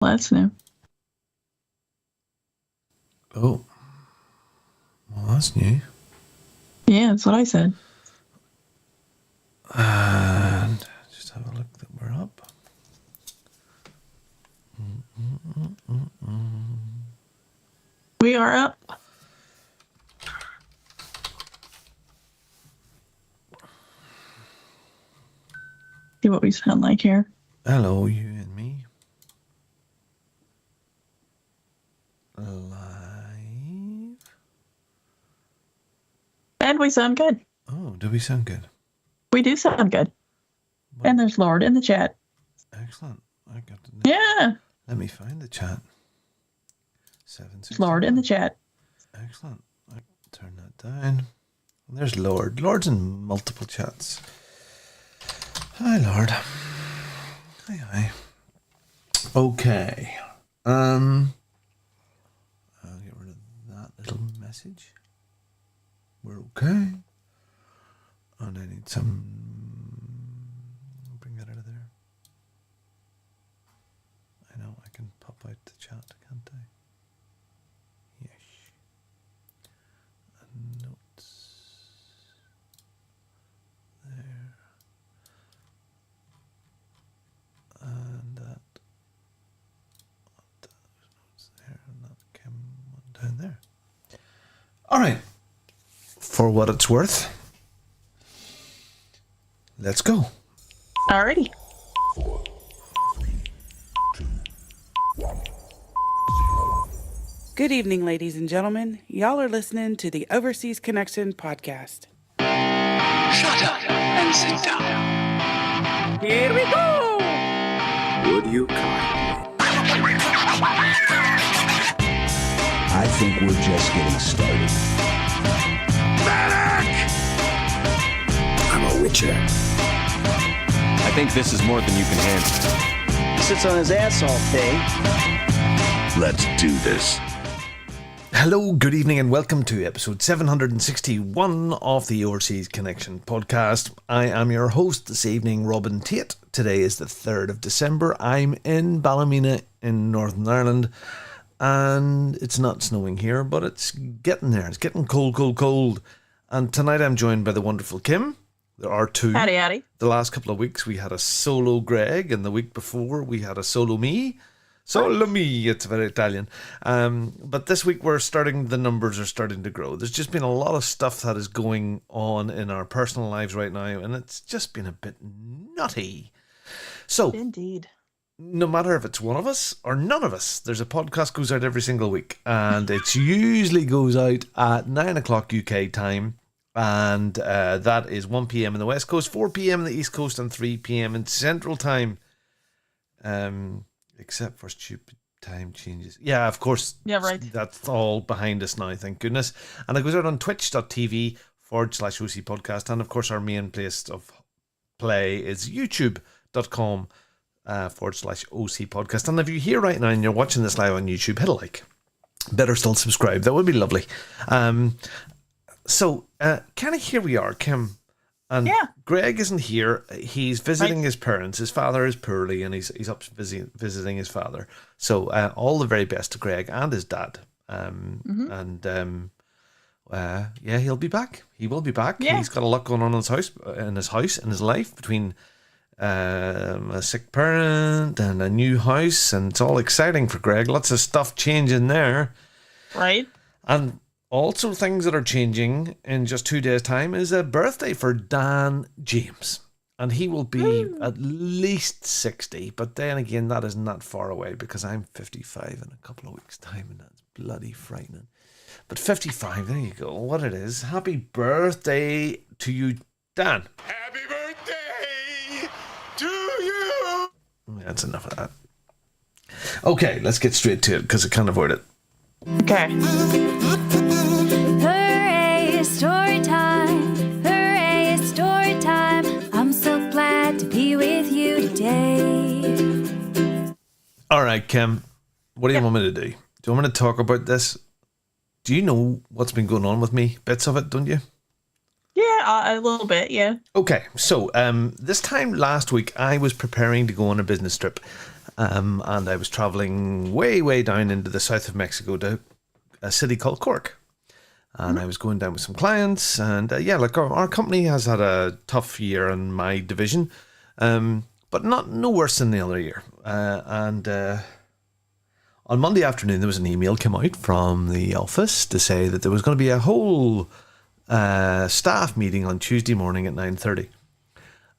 Well, that's new. Oh. Well, that's new. Yeah, that's what I said. And just have a look that we're up. We are up. See what we sound like here. Hello, you and me. Live. And we sound good. Oh, do we sound good? We do sound good. Well, And there's Lord in the chat. excellent. I got to. Yeah. Let me find the chat. 760. Lord in the chat. Excellent. I turn that down. And there's Lord. Lord's in multiple chats. Hi, Lord. Hi. Okay. I'll get rid of that little message. We're okay. And I need some. Bring that out of there. I know I can pop out the chat, can't I? Yes. And notes. There. And that. Notes there. And that came down there. All right. For what it's worth, let's go. Alrighty. Good evening, ladies and gentlemen. Y'all are listening to the Overseas Connection podcast. Shut up and sit down. Here we go! Would you kindly? I think we're just getting started. Medic! I'm a witcher. I think this is more than you can handle. He sits on his ass all day. Let's do this. Hello, good evening, and welcome to episode 761 of the Overseas Connection podcast. I am your host this evening, Robin Tate. Today is the 3rd of December. I'm in Ballymena in Northern Ireland, and it's not snowing here, but it's getting there. It's getting cold. And tonight I'm joined by the wonderful Kim. There are two. Howdy. The last couple of weeks we had a solo Greg, and the week before we had a solo me. Solo me, it's very Italian. But this week the numbers are starting to grow. There's just been a lot of stuff that is going on in our personal lives right now, and it's just been a bit nutty. So, Indeed. no matter if it's one of us or none of us, there's a podcast goes out every single week, and it usually goes out at 9 o'clock UK time, and that is 1 p.m. in the West Coast, 4 p.m. in the East Coast, and 3 p.m. in Central Time. Except for stupid time changes. Yeah, of course. Yeah, right. That's all behind us now, thank goodness. And it goes out on twitch.tv /OC podcast. And of course, our main place of play is youtube.com /OC podcast. And if you're here right now and you're watching this live on YouTube, hit a like. Better still, subscribe. That would be lovely. So, kind of here we are, Kim. And Yeah. Greg isn't here. He's visiting his parents. His father is poorly, and he's up visiting his father. So all the very best to Greg and his dad. Yeah, he'll be back. He will be back. Yeah. He's got a lot going on in his life between a sick parent and a new house, and it's all exciting for Greg. Lots of stuff changing there. Right? And also, things that are changing in just 2 days' time is a birthday for Dan James. And he will be at least 60. But then again, that isn't that far away because I'm 55 in a couple of weeks' time, and that's bloody frightening. But 55, there you go. What it is. Happy birthday to you, Dan. Happy birthday to you! That's enough of that. Okay, let's get straight to it because I can't avoid it. Okay. Hooray, story time. Hooray, story time. I'm so glad to be with you today. All right, Kim. What do you want me to do? Do you want me to talk about this? Do you know what's been going on with me? Bits of it, don't you? Yeah, a little bit, yeah. Okay, so this time last week I was preparing to go on a business trip, and I was traveling way, way down into the south of Mexico to a city called Cork. And I was going down with some clients, and our company has had a tough year in my division, but no worse than the other year. And on Monday afternoon, there was an email came out from the office to say that there was going to be a whole staff meeting on Tuesday morning at 9:30.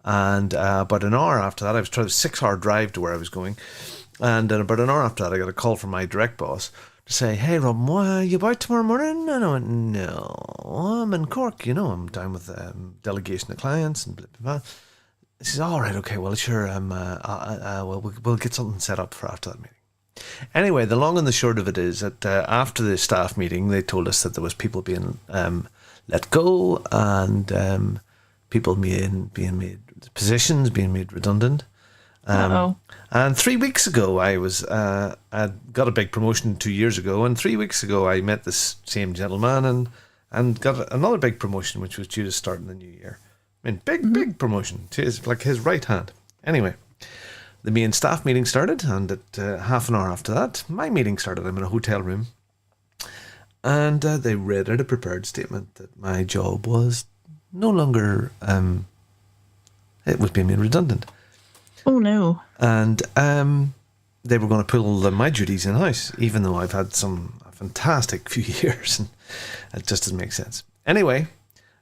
And about an hour after that, I was trying a 6-hour drive to where I was going, and about an hour after that, I got a call from my direct boss to say, "Hey, Robin, are you about tomorrow morning?" And I went, "No, I'm in Cork. I'm down with a delegation of clients and blah, blah, blah." He says, "All right, okay, well, sure. We'll get something set up for after that meeting." Anyway, the long and the short of it is that after the staff meeting, they told us that there was people being let go and people being made positions being made redundant. And 3 weeks ago, I got a big promotion 2 years ago, and 3 weeks ago, I met this same gentleman and got another big promotion, which was due to start in the new year. I mean, big promotion. It's like his right hand. Anyway, the main staff meeting started, and at half an hour after that, my meeting started. I'm in a hotel room, and they read out a prepared statement that my job was no longer, it was being made redundant. Oh, no. And they were going to pull my duties in-house, even though I've had a fantastic few years, and it just doesn't make sense. Anyway,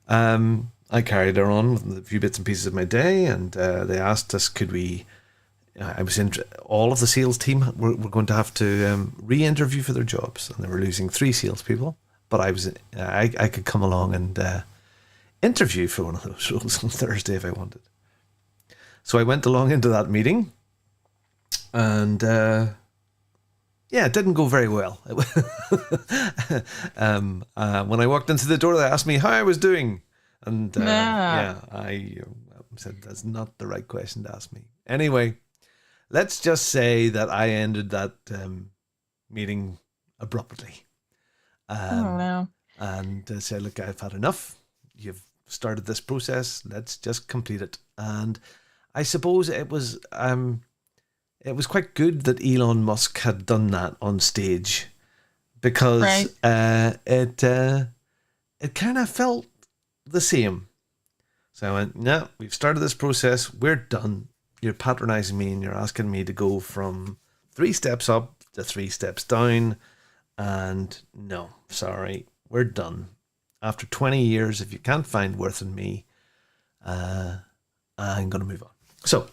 I carried her on with a few bits and pieces of my day, and they asked us, could we... all of the sales team were going to have to re-interview for their jobs, and they were losing 3 salespeople, but I could come along and interview for one of those roles on Thursday if I wanted. So I went along into that meeting, and it didn't go very well. When I walked into the door, they asked me how I was doing, and I said that's not the right question to ask me. Anyway, let's just say that I ended that meeting abruptly. No. And said, "Look, I've had enough. You've started this process. Let's just complete it." And I suppose it was quite good that Elon Musk had done that on stage, because it kind of felt the same. So I went, "No, we've started this process. We're done. You're patronizing me and you're asking me to go from 3 steps up to 3 steps down. And no, sorry, we're done. After 20 years, if you can't find worth in me, I'm going to move on." So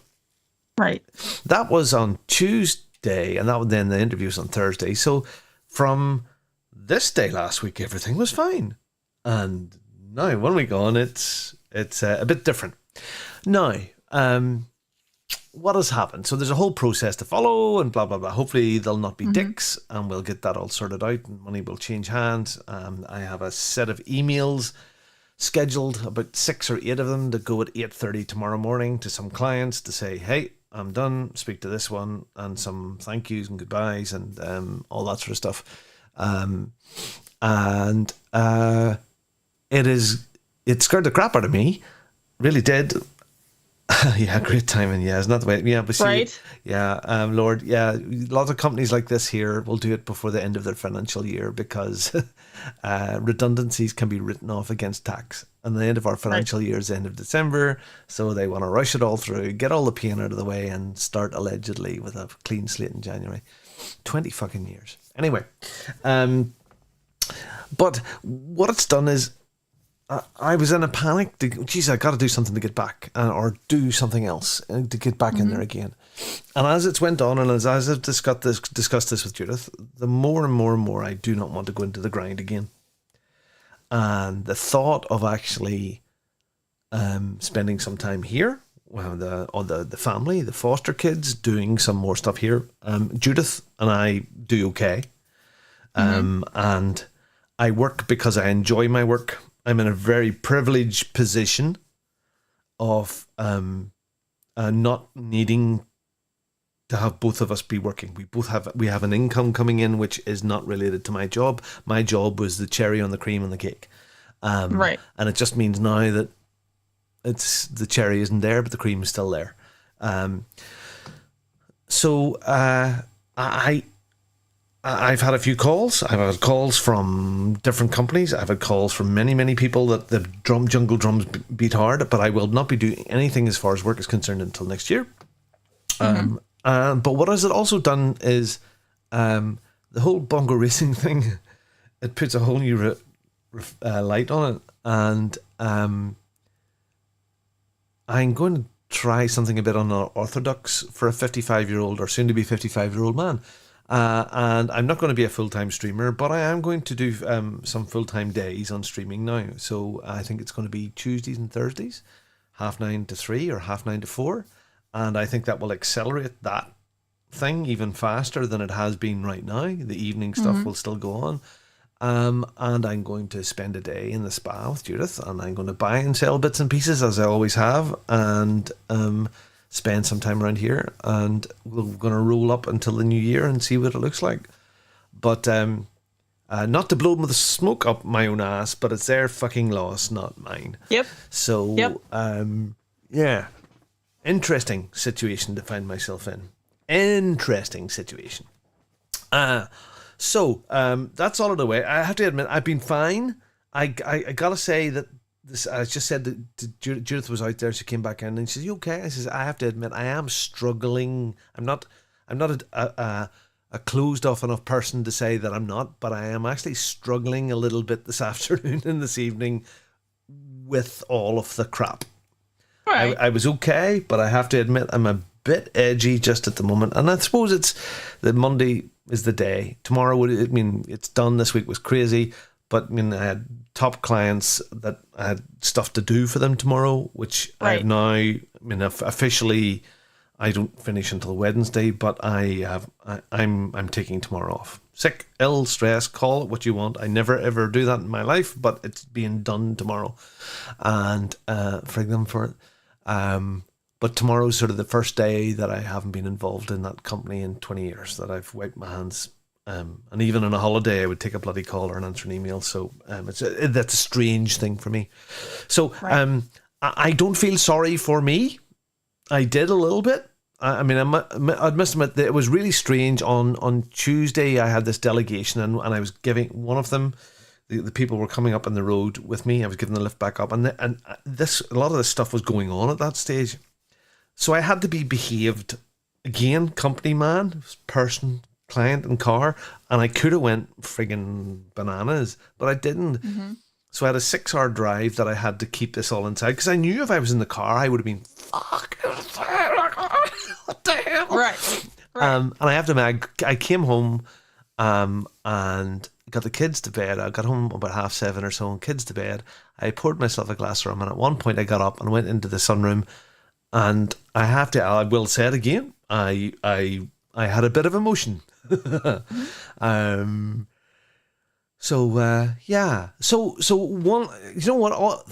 that was on Tuesday, and then the interview was on Thursday. So from this day last week, everything was fine. And now, 1 week on, it's a bit different. Now, what has happened? So there's a whole process to follow and blah, blah, blah. Hopefully they'll not be dicks, and we'll get that all sorted out and money will change hands. I have a set of emails scheduled, about 6 or 8 of them, to go at 8:30 tomorrow morning to some clients to say, "Hey, I'm done. Speak to this one," and some thank yous and goodbyes and all that sort of stuff. It scared the crap out of me. Really did. Yeah, great timing. Yeah, it's not the way. Yeah, but see, right. Yeah, Lord. Yeah, lots of companies like this here will do it before the end of their financial year, because redundancies can be written off against tax. And the end of our financial year is the end of December, so they want to rush it all through, get all the pain out of the way, and start allegedly with a clean slate in January. 20 fucking years. Anyway, but what it's done is, I was in a panic. I got to do something to get back, or do something else to get back in there again. And as it's went on, and as I've discussed this with Judith, the more and more I do not want to go into the grind again. And the thought of actually spending some time here, the family, the foster kids, doing some more stuff here. Judith and I do okay, and I work because I enjoy my work. I'm in a very privileged position of not needing to have both of us be working. We have an income coming in which is not related to my job. My job was the cherry on the cream on the cake. And it just means now that the cherry isn't there, but the cream is still there. So I've had a few calls. I've had calls from different companies. I've had calls from many people that the jungle drums beat hard, but I will not be doing anything as far as work is concerned until next year. But what has it also done is the whole bongo racing thing, it puts a whole new light on it. And I'm going to try something a bit unorthodox for a 55-year-old or soon to be 55-year-old man. And I'm not going to be a full-time streamer, but I am going to do some full-time days on streaming now. So I think it's going to be Tuesdays and Thursdays, 9:30 to 3 or 9:30 to 4. And I think that will accelerate that thing even faster than it has been right now. The evening stuff will still go on. And I'm going to spend a day in the spa with Judith, and I'm going to buy and sell bits and pieces as I always have, and spend some time around here, and we're going to roll up until the new year and see what it looks like. But not to blow the smoke up my own ass, but it's their fucking loss, not mine. Yep. So, yeah, interesting situation to find myself in. Interesting situation. So that's all of the way. I have to admit, I've been fine. I gotta say that this. I just said that Judith was out there. She came back in and she says, "You okay?" I says, "I have to admit, I am struggling. I'm not a closed off enough person to say that I'm not, but I am actually struggling a little bit this afternoon and this evening with all of the crap." Right. I was okay, but I have to admit I'm a bit edgy just at the moment, and I suppose it's that Monday is the day. Tomorrow, it's done. This week was crazy, but I had top clients that I had stuff to do for them tomorrow, which I have now. Officially, I don't finish until Wednesday, but I'm taking tomorrow off. Sick, ill, stress, call it what you want. I never ever do that in my life, but it's being done tomorrow, and frig them for it. But tomorrow's sort of the first day that I haven't been involved in that company in 20 years, that I've wiped my hands. And even on a holiday, I would take a bloody call or answer an email. So that's a strange thing for me. So I don't feel sorry for me. I did a little bit. I must admit that it was really strange. On Tuesday, I had this delegation, and I was giving one of them. The people were coming up on the road with me. I was giving the lift back up, and a lot of this stuff was going on at that stage. So I had to be behaved again, company man, person, client, and car, and I could have went friggin' bananas, but I didn't. So I had a 6-hour drive that I had to keep this all inside, because I knew if I was in the car, I would have been fuck. What the hell? Right. And I have to admit, I came home and got the kids to bed. I got home about 7:30 or so, and kids to bed. I poured myself a glass of rum, and at one point I got up and went into the sunroom. And I will say it again, I had a bit of emotion. So one, you know what?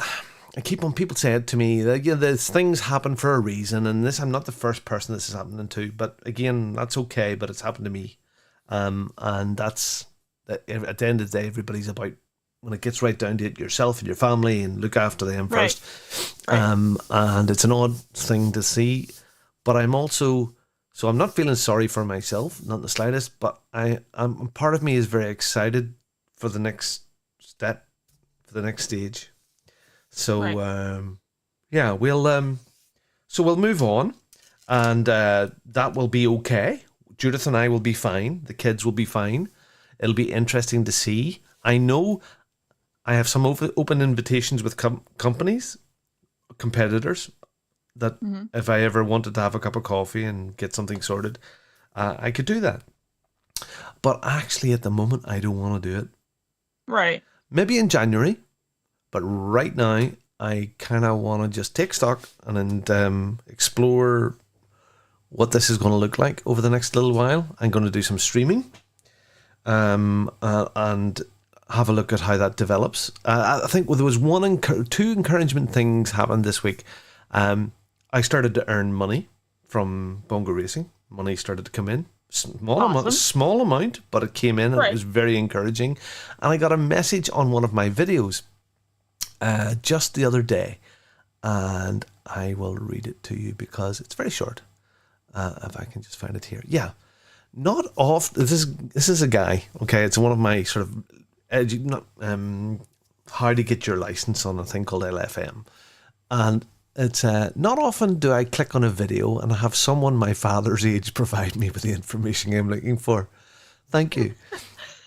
I keep on, people say it to me that there's things happen for a reason, and I'm not the first person this is happening to, but again, that's okay. But it's happened to me, and that's at the end of the day, everybody's about, when it gets right down to it, yourself and your family, and look after them first. Right. And it's an odd thing to see, but I'm not feeling sorry for myself, not in the slightest, but I'm part of me is very excited for the next step, for the next stage. So, we'll move on, and that will be okay. Judith and I will be fine. The kids will be fine. It'll be interesting to see. I know I have some open invitations with companies, competitors, that if I ever wanted to have a cup of coffee and get something sorted, I could do that. But actually, at the moment, I don't want to do it. Right. Maybe in January, but right now, I kind of want to just take stock and explore what this is going to look like over the next little while. I'm going to do some streaming, and have a look at how that develops. I think there was two encouragement things happened this week. I started to earn money from bongo racing. Money started to come in. Small amount, but it came in, and it was very encouraging. And I got a message on one of my videos just the other day, and I will read it to you because it's very short. If I can just find it here. Yeah. Not off. This is a guy. Okay, it's one of my sort of how to get your license on a thing called LFM, and it's not often do I click on a video and I have someone my father's age provide me with the information I'm looking for. Thank you.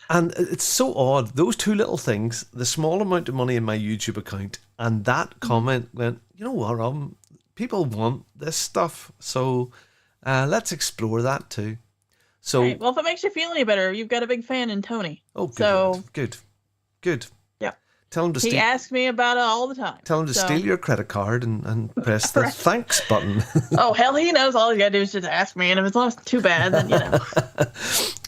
And it's so odd. Those two little things, the small amount of money in my YouTube account, and that comment went, you know what, people want this stuff, so let's explore that too. So, Right. Well, if it makes you feel any better, you've got a big fan in Tony. oh, good, So, good. yeah. Tell him to He steal. asks me about it all the time. Tell him to So- steal your credit card and press the thanks button. Oh, hell, he knows all you gotta do is just ask me, and if it's not too bad, then, you know.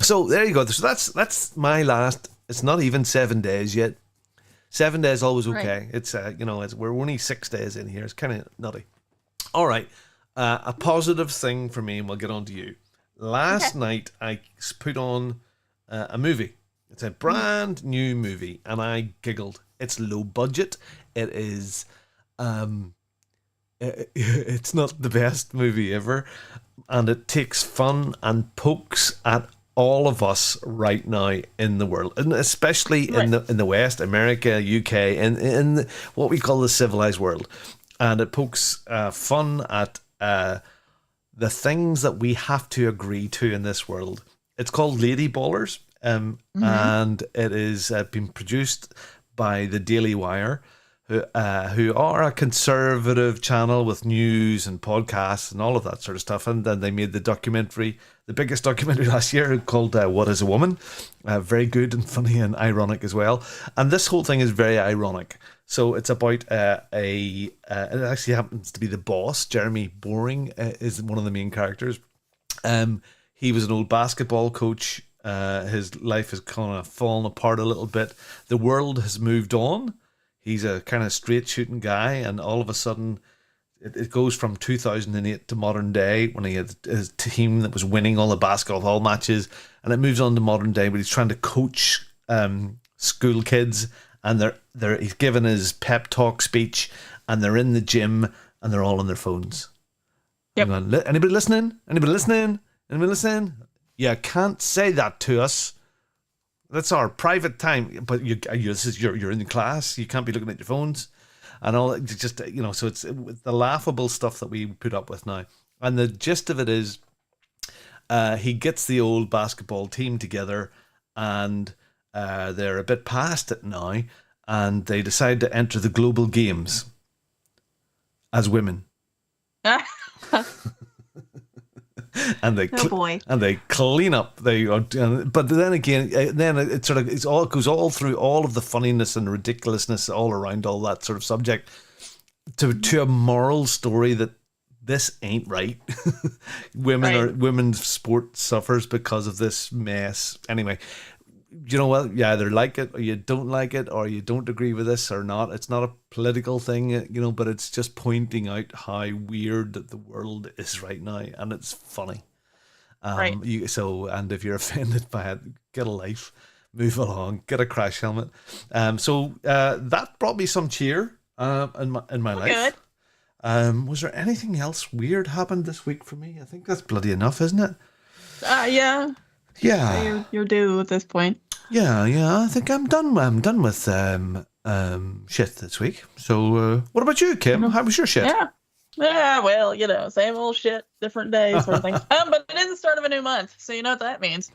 So there you go. So that's my last. It's not even 7 days yet. 7 days always okay. Right. It's we're only 6 days in here. It's kind of nutty. All right, a positive thing for me, and we'll get on to you. Last night I put on a movie. It's a brand new movie, and I giggled. It's low budget. It is. It's not the best movie ever, and it takes fun and pokes at all of us right now in the world, and especially in the West, America, UK, and in what we call the civilized world. And it pokes fun at the things that we have to agree to in this world. It's called Lady Ballers, and it is been produced by the Daily Wire, who are a conservative channel with news and podcasts and all of that sort of stuff. And then they made the documentary, the biggest documentary last year, called What is a Woman? Very good and funny and ironic as well. And this whole thing is very ironic. So it's about it actually happens to be the boss. Jeremy Boring is one of the main characters. He was an old basketball coach. His life has kind of fallen apart a little bit. The world has moved on. He's a kind of straight shooting guy, and all of a sudden it goes from 2008 to modern day when he had his team that was winning all the basketball matches, and it moves on to modern day, but he's trying to coach school kids, and he's giving his pep talk speech, and they're in the gym and they're all on their phones. Yep. Anybody listening? Anybody listening? Anybody listening? You can't say that to us. That's our private time. But you're in the class. You can't be looking at your phones and all. Just so it's the laughable stuff that we put up with now. And the gist of it is, he gets the old basketball team together, and they're a bit past it now, and they decide to enter the global games as women. And they and they clean up. But then again, it goes all through all of the funniness and ridiculousness all around all that sort of subject to a moral story that this ain't right. Women's sport suffers because of this mess. Anyway, you know what? You either like it or you don't like it, or you don't agree with this or not. It's not a political thing, but it's just pointing out how weird that the world is right now, and it's funny. Right. And if you're offended by it, get a life, move along, get a crash helmet. That brought me some cheer in my life. Good. Was there anything else weird happened this week for me? I think that's bloody enough, isn't it? Yeah. Yeah. You're due at this point. Yeah. I think I'm done. I'm done with shit this week. So, what about you, Kim? How was your shit? Yeah, well, same old shit, different days, sort of thing. But it is the start of a new month, so you know what that means.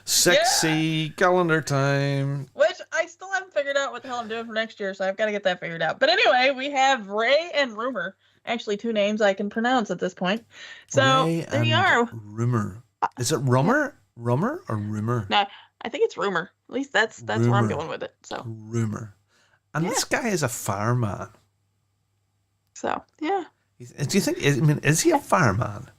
Sexy calendar time. Which I still haven't figured out what the hell I'm doing for next year, so I've got to get that figured out. But anyway, we have Ray and Rumor. Actually, two names I can pronounce at this point. So Ray there you and are. Rumor. Is it Rumor? Rumor or Rumor? No, I think it's Rumor. At least that's where I'm Rumor. going with it. So Rumor. And this guy is a fireman. So yeah. Do you think? Is he a fireman?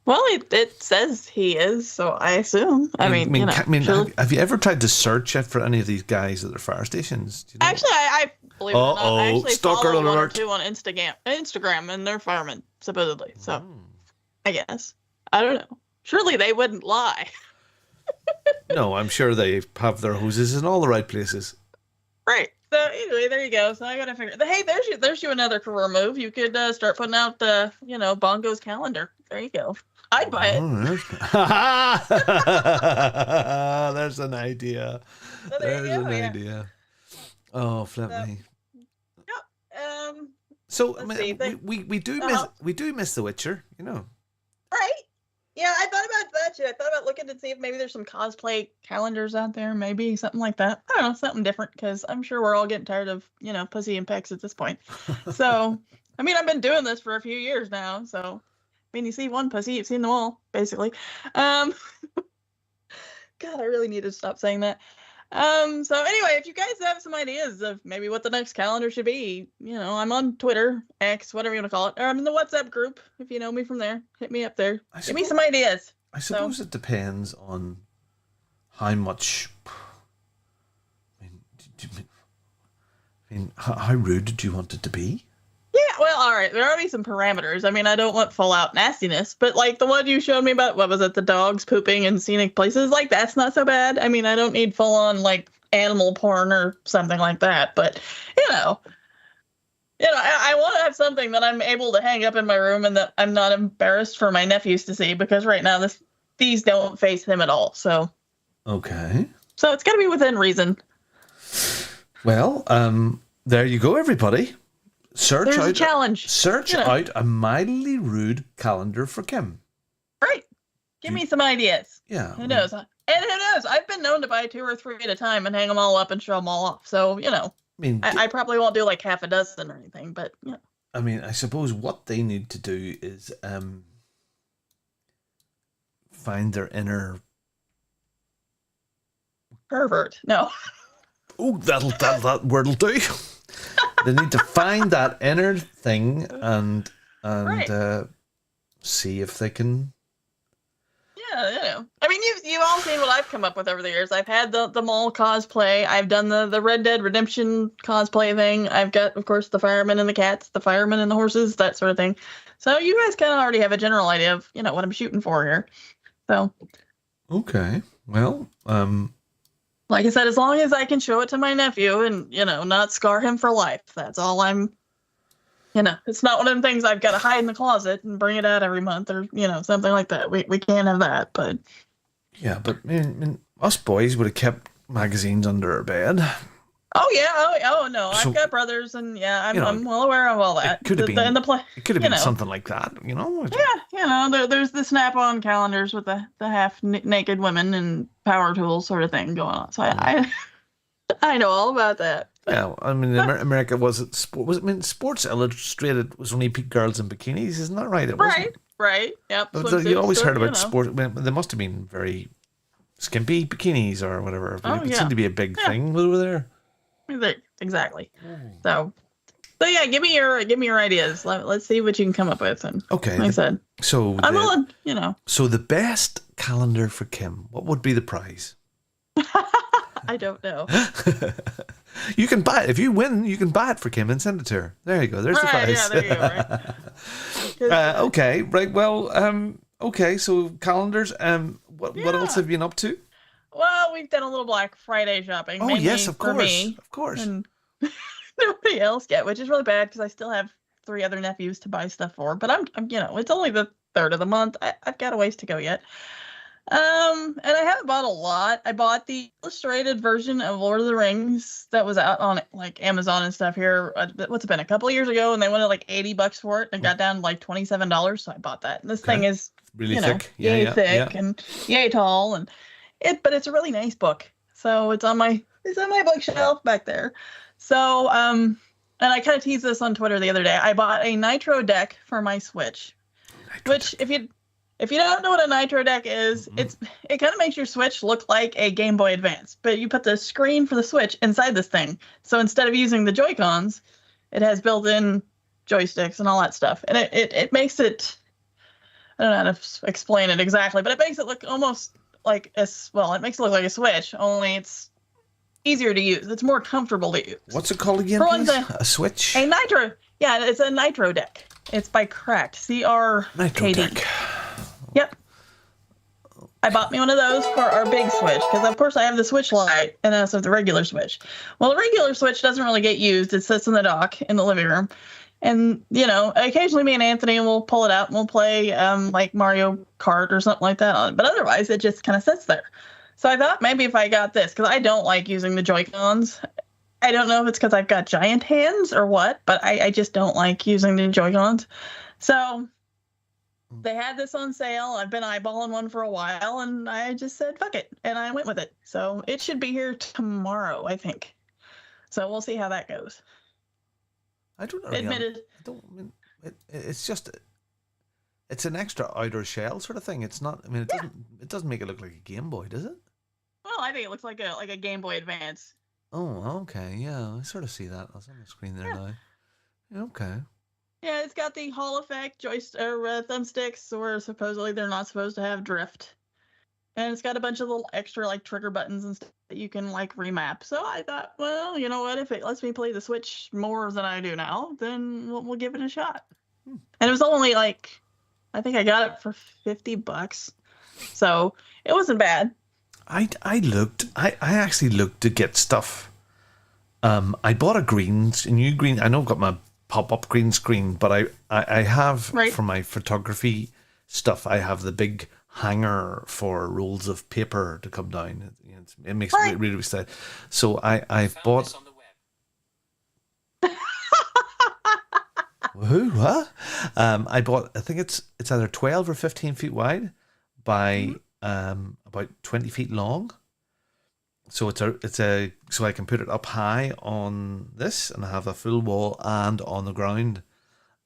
Well, it says he is, so I assume. Have you ever tried to search for any of these guys at their fire stations? Do you know? Actually, I believe it or not, I actually stalker follow one or alert. two on Instagram, and they're firemen, supposedly. So, I guess. I don't know. Surely they wouldn't lie. No, I'm sure they have their hoses in all the right places. Right. So anyway, there you go. So I gotta figure. Hey, there's you another career move. You could start putting out Bongo's calendar. There you go. I'd buy it. Oh, there's an idea. So there you There's go, an yeah. idea. Oh, flip So- me. Yep. So Let's I mean, see, we do Uh-huh. miss The Witcher, you know. Right. Yeah, I thought about that too. I thought about looking to see if maybe there's some cosplay calendars out there, maybe something like that. I don't know, something different, because I'm sure we're all getting tired of, pussy and pecs at this point. So, I mean, I've been doing this for a few years now, so I mean, you see one pussy, you've seen them all, basically. God, I really need to stop saying that. So anyway, if you guys have some ideas of maybe what the next calendar should be, I'm on Twitter, X, whatever you want to call it, or I'm in the WhatsApp group. If you know me from there, hit me up there. Give me some ideas. I suppose it depends on how much. I mean, how rude do you want it to be? Yeah, well, all right. There are be some parameters. I mean, I don't want full out nastiness, but like the one you showed me about, what was it, the dogs pooping in scenic places, like that's not so bad. I mean, I don't need full on like animal porn or something like that, but I want to have something that I'm able to hang up in my room and that I'm not embarrassed for my nephews to see, because right now these don't face them at all. So Okay. So it's got to be within reason. Well, there you go, everybody. There's a challenge. Search out a mildly rude calendar for Kim. Right. Give me some ideas. Yeah. Who knows? And who knows? I've been known to buy 2 or 3 at a time and hang them all up and show them all off. So, I mean, I probably won't do like half a dozen or anything, but yeah. I mean, I suppose what they need to do is find their inner Pervert. No. Oh, that word'll do. They need to find that inner thing and Right. See if they can. Yeah. I mean, you've all seen what I've come up with over the years. I've had the mall cosplay. I've done the Red Dead Redemption cosplay thing. I've got, of course, the firemen and the cats, the firemen and the horses, that sort of thing. So you guys kind of already have a general idea of, what I'm shooting for here. So. Okay. Well, Like I said, as long as I can show it to my nephew and, not scar him for life, that's all I'm, it's not one of them things I've got to hide in the closet and bring it out every month or, something like that. We can't have that, but. Yeah, but I mean, us boys would have kept magazines under our bed. Oh, yeah. Oh no. So, I've got brothers and I'm well aware of all that. It could have been, it could have been know. something like that, Yeah, there's the snap-on calendars with the half naked women and power tools sort of thing going on. So I know all about that. Yeah, I mean, America Sports Illustrated was only girls in bikinis, isn't that right? It wasn't. Right. Yep. You always heard about sport. They must have been very skimpy bikinis or whatever. It seemed to be a big thing over there. Exactly. So yeah, give me your ideas. Let's see what you can come up with. And okay, like I said, so I'm willing. So the best calendar for Kim, what would be the prize? I don't know. You can buy it if you win. You can buy it for Kim and send it to her. There you go. There's the prize. Yeah, there you go. Right. Okay. Right. Well. Okay. So calendars. What else have you been up to? Well, we've done a little Black Friday shopping. Oh yes, of course, me, of course. And nobody else yet, which is really bad because I still have 3 other nephews to buy stuff for. But I'm it's only the 3rd of the month. I've got a ways to go yet. And I haven't bought a lot. I bought the illustrated version of Lord of the Rings that was out on like Amazon and stuff here. What's it been, a couple of years ago, and they wanted like $80 for it and got down to like $27. So I bought that. And this thing is really thick, yay thick and yay tall, and but it's a really nice book. So it's on my bookshelf back there. So and I kind of teased this on Twitter the other day. I bought a Nitro deck for my Switch, which if you don't know what a Nitro deck is, it kind of makes your Switch look like a Game Boy Advance, but you put the screen for the Switch inside this thing. So instead of using the Joy-Cons, it has built-in joysticks and all that stuff. And it makes it, I don't know how to explain it exactly, but it makes it look almost like it makes it look like a Switch, only it's easier to use. It's more comfortable to use. What's it called again, please? A Switch? A Nitro. Yeah, it's a Nitro deck. It's by Cracked. CRKD. Nitro deck. Yep. I bought me one of those for our big Switch because, of course, I have the Switch Lite and I also have the regular Switch. Well, the regular Switch doesn't really get used. It sits in the dock in the living room. And, occasionally me and Anthony will pull it out and we'll play like Mario Kart or something like that on it. But otherwise, it just kind of sits there. So I thought maybe if I got this, because I don't like using the Joy-Cons. I don't know if it's because I've got giant hands or what, but I just don't like using the Joy-Cons. So they had this on sale. I've been eyeballing one for a while, and I just said, fuck it. And I went with it. So it should be here tomorrow, I think. So we'll see how that goes. I don't know. Admitted. It's an extra outer shell sort of thing. It's not. I mean, it doesn't make it look like a Game Boy, does it? Well, I think it looks like a Game Boy Advance. Oh, okay. Yeah, I sort of see that. It's on the screen there now. Yeah, okay. Yeah, it's got the Hall effect thumbsticks, where supposedly they're not supposed to have drift. And it's got a bunch of little extra like trigger buttons and stuff that you can like remap. So I thought, well, you know what? If it lets me play the Switch more than I do now, then we'll give it a shot. And it was only like, I think I got it for $50, so it wasn't bad. I actually looked to get stuff. I bought a new green. I know I've got my pop-up green screen, but I have for my photography stuff. I have the big hanger for rolls of paper to come down. It makes it really sad. So I've bought. What? I bought. I think it's either 12 or 15 feet wide by about 20 feet long. So so I can put it up high on this and have a full wall and on the ground.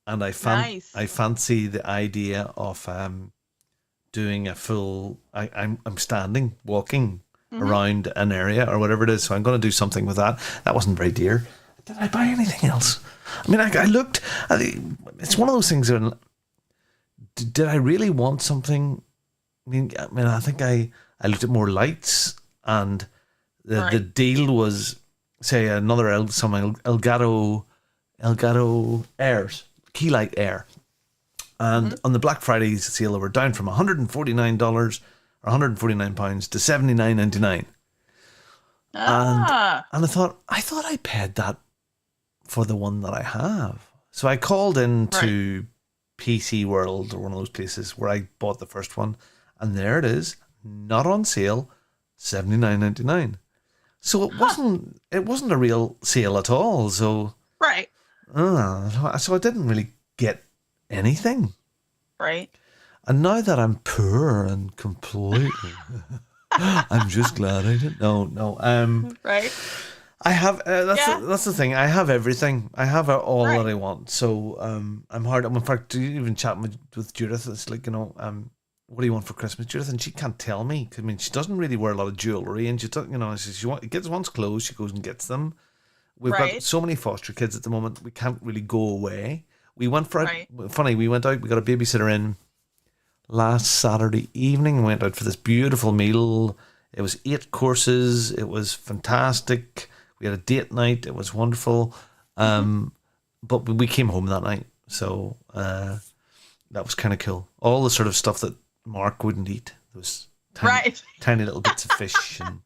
And I fancy the idea of doing a full. I'm standing, walking around an area or whatever it is. So I'm going to do something with that. That wasn't very dear. Did I buy anything else? I mean, I looked. It's one of those things. Did I really want something? I mean, I think I looked at more lights, and the deal was, say, some Elgato Airs, Key Light Air, and on the Black Friday sale, they were down from $149 or £149 to $79.99. And I thought I paid that for the one that I have. So I called into PC World, or one of those places where I bought the first one, and there it is, not on sale, $79.99. So it wasn't a real sale at all. So so I didn't really get anything. Right. And now that I'm poor and completely, I'm just glad I didn't. No. Right. I have. That's the thing. I have everything. I have all that I want. So I'm hard. In fact, even chatting with Judith, it's like, what do you want for Christmas, Judith? And she can't tell me. I mean, she doesn't really wear a lot of jewelry, and she wants clothes, she goes and gets them. We've got so many foster kids at the moment. We can't really go away. We went for funny. We went out. We got a babysitter in last Saturday evening. We went out for this beautiful meal. It was 8 courses. It was fantastic. We had a date night. It was wonderful. But we came home that night, so that was kind of cool. All the sort of stuff that Mark wouldn't eat. Those tiny little bits of fish, and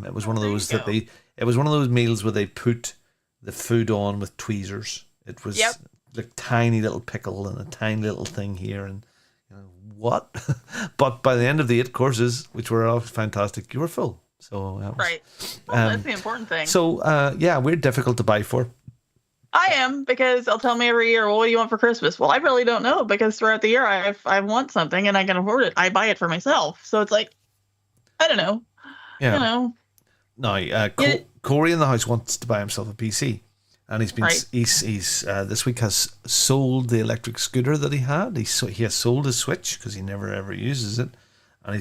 it was one of those It was one of those meals where they put the food on with tweezers. It was like tiny little pickle and a tiny little thing here, and what? But by the end of the 8 courses, which were all fantastic, you were full. So that's the important thing. So we're difficult to buy for. I am, because they'll tell me every year, well, what do you want for Christmas? Well, I really don't know, because throughout the year I want something and I can afford it. I buy it for myself. So it's like, I don't know. Yeah. No, Corey in the house wants to buy himself a PC. And he's been he's this week has sold the electric scooter that he had. He has sold his Switch because he never ever uses it. And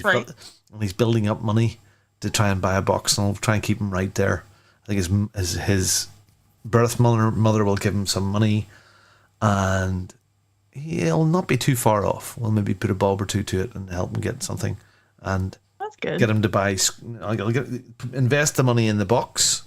he's building up money to try and buy a box, and I'll try and him right there. I think his birth mother will give him some money, and he'll not be too far off. We'll maybe put a bob or two to it and help him get something, and that's good. Get him to buy. Invest the money in the box,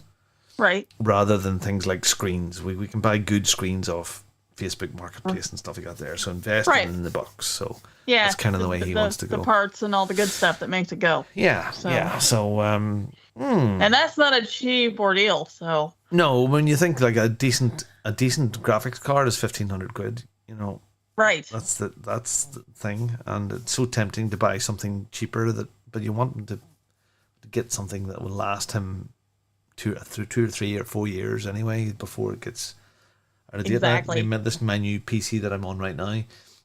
rather than things like screens. We can buy good screens off Facebook Marketplace and stuff like that there. So invest in the box. So that's kind of the way he wants to go. The parts and all the good stuff that makes it go. Yeah. So and that's not a cheap ordeal. So No, when you think like a decent graphics card is 1,500 quid, you know. Right. That's the thing, and it's so tempting to buy something cheaper but you want him to get something that will last him through 2 or 3 or 4 years anyway before it gets out of date. Exactly. I mean, my new PC that I'm on right now,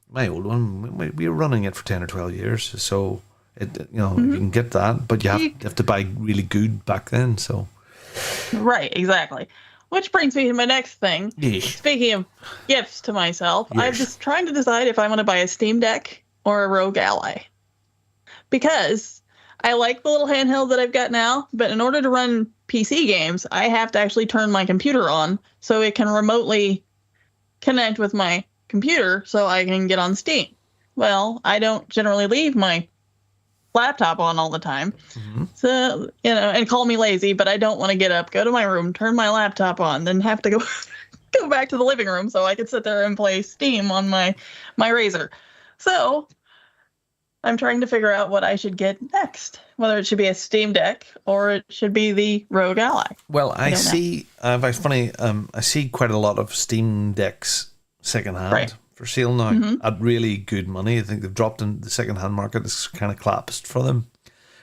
my old one, we were running it for 10 or 12 years, so you can get that, but you have to buy really good back then. So right, exactly. Which brings me to my next thing. Yeesh. Speaking of gifts to myself, I'm Yes. just trying to decide if I want to buy a Steam Deck or a Rogue Ally. Because I like the little handheld that I've got now, but in order to run PC games, I have to actually turn my computer on so it can remotely connect with my computer so I can get on Steam. Well, I don't generally leave my laptop on all the time. So, and call me lazy, but I don't want to get up, go to my room, turn my laptop on, then have to go back to the living room so I could sit there and play Steam on my Razer. So I'm trying to figure out what I should get next, whether it should be a Steam Deck or it should be the Rogue Ally. Well, I see. It's funny. I see quite a lot of Steam Decks secondhand for sale now at really good money. I think they've dropped in the secondhand market. It's kind of collapsed for them.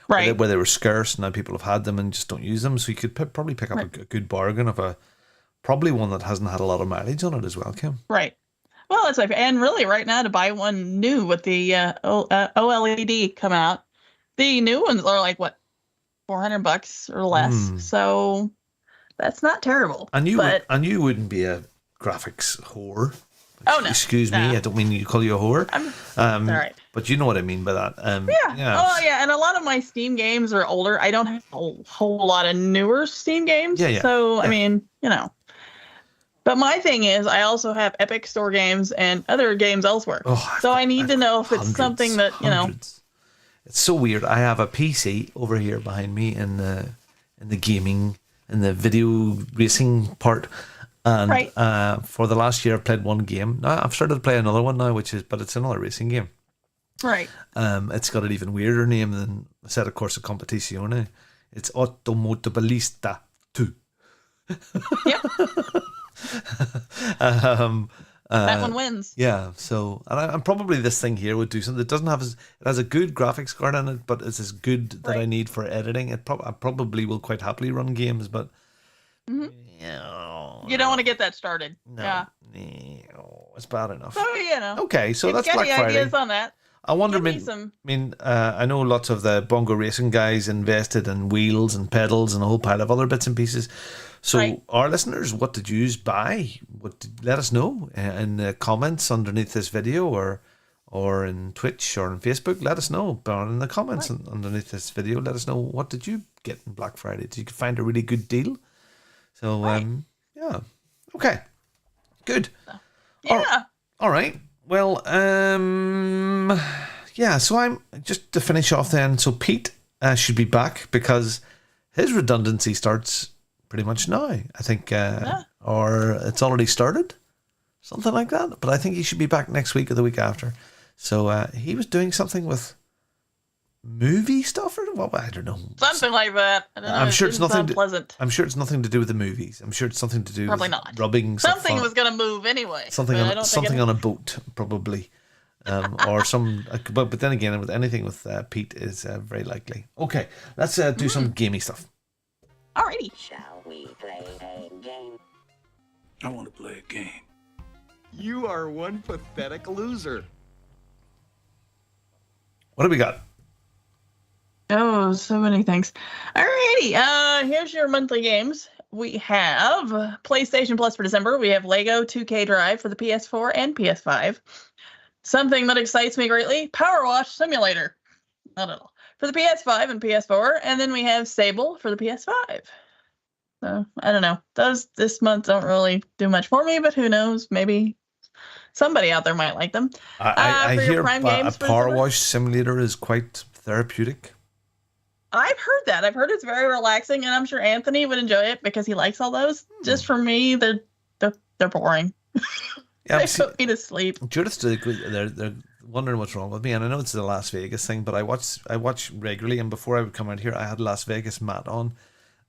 Right. Where they were scarce, now people have had them and just don't use them. So you could probably pick up a good bargain of probably one that hasn't had a lot of mileage on it as well, Kim. Right. Well, that's like, and really right now to buy one new with the OLED come out, the new ones are like what, $400 or less. So that's not terrible. And you wouldn't be a graphics whore. Oh no! Excuse me, No. I don't mean to call you a whore. All right. But you know what I mean by that. Yeah. Oh yeah, and a lot of my Steam games are older. I don't have a whole lot of newer Steam games. Yeah. So I mean, But my thing is, I also have Epic Store games and other games elsewhere. So I need to know if it's something that hundreds. It's so weird. I have a PC over here behind me in the gaming, in the video racing part. And for the last year, I've played one game. Now I've started to play another one now, but it's another racing game. Right. It's got an even weirder name than Assetto Corsa Competizione. It's Automobilista 2. Yep. That one wins. Yeah. So, and probably this thing here would do something. It doesn't have it has a good graphics card in it, but it's as good that I need for editing. I probably will quite happily run games, but. You don't want to get that started. No, it's bad enough. So Okay, so that's got Black any Friday. ideas on that? I wonder. Give me I know lots of the bongo racing guys invested in wheels and pedals and a whole pile of other bits and pieces. So, our listeners, what did you buy? Let us know in the comments underneath this video, or in Twitch or on Facebook. Let us know. Down in the comments underneath this video, let us know, what did you get on Black Friday? Did you find a really good deal? So, yeah. Okay. Good. Yeah. All right. Well, yeah, so I'm just to finish off then. So Pete should be back because his redundancy starts pretty much now, I think, or it's already started, something like that. But I think he should be back next week or the week after. So he was doing something with movie stuff, or well, I don't know, something like that. I don't know. I'm sure it's nothing. Pleasant. I'm sure it's nothing to do with the movies. I'm sure it's something to do Probably with not. rubbing Something stuff was going to move anyway. something on a boat, probably. Or some, but then again, with anything with Pete is very likely. Okay, let's do some gamey stuff. Alrighty. Shall we play a game? I want to play a game. You are one pathetic loser. What do we got? Oh, so many things. Alrighty. Here's your monthly games. We have PlayStation Plus for December. We have Lego 2K Drive for the PS4 and PS5. Something that excites me greatly, Power Wash Simulator. Not at all. For the PS5 and PS4. And then we have Sable for the PS5. So, I don't know. Those this month don't really do much for me, but who knows? Maybe somebody out there might like them. I for your hear Prime a games for Power December? Wash Simulator is quite therapeutic. I've heard that. I've heard it's very relaxing, and I'm sure Anthony would enjoy it because he likes all those. Just for me, they're boring. Yeah, They put me to sleep. Judith's they're wondering what's wrong with me, and I know it's the Las Vegas thing, but I watch regularly, and before I would come out here, I had Las Vegas Matt on,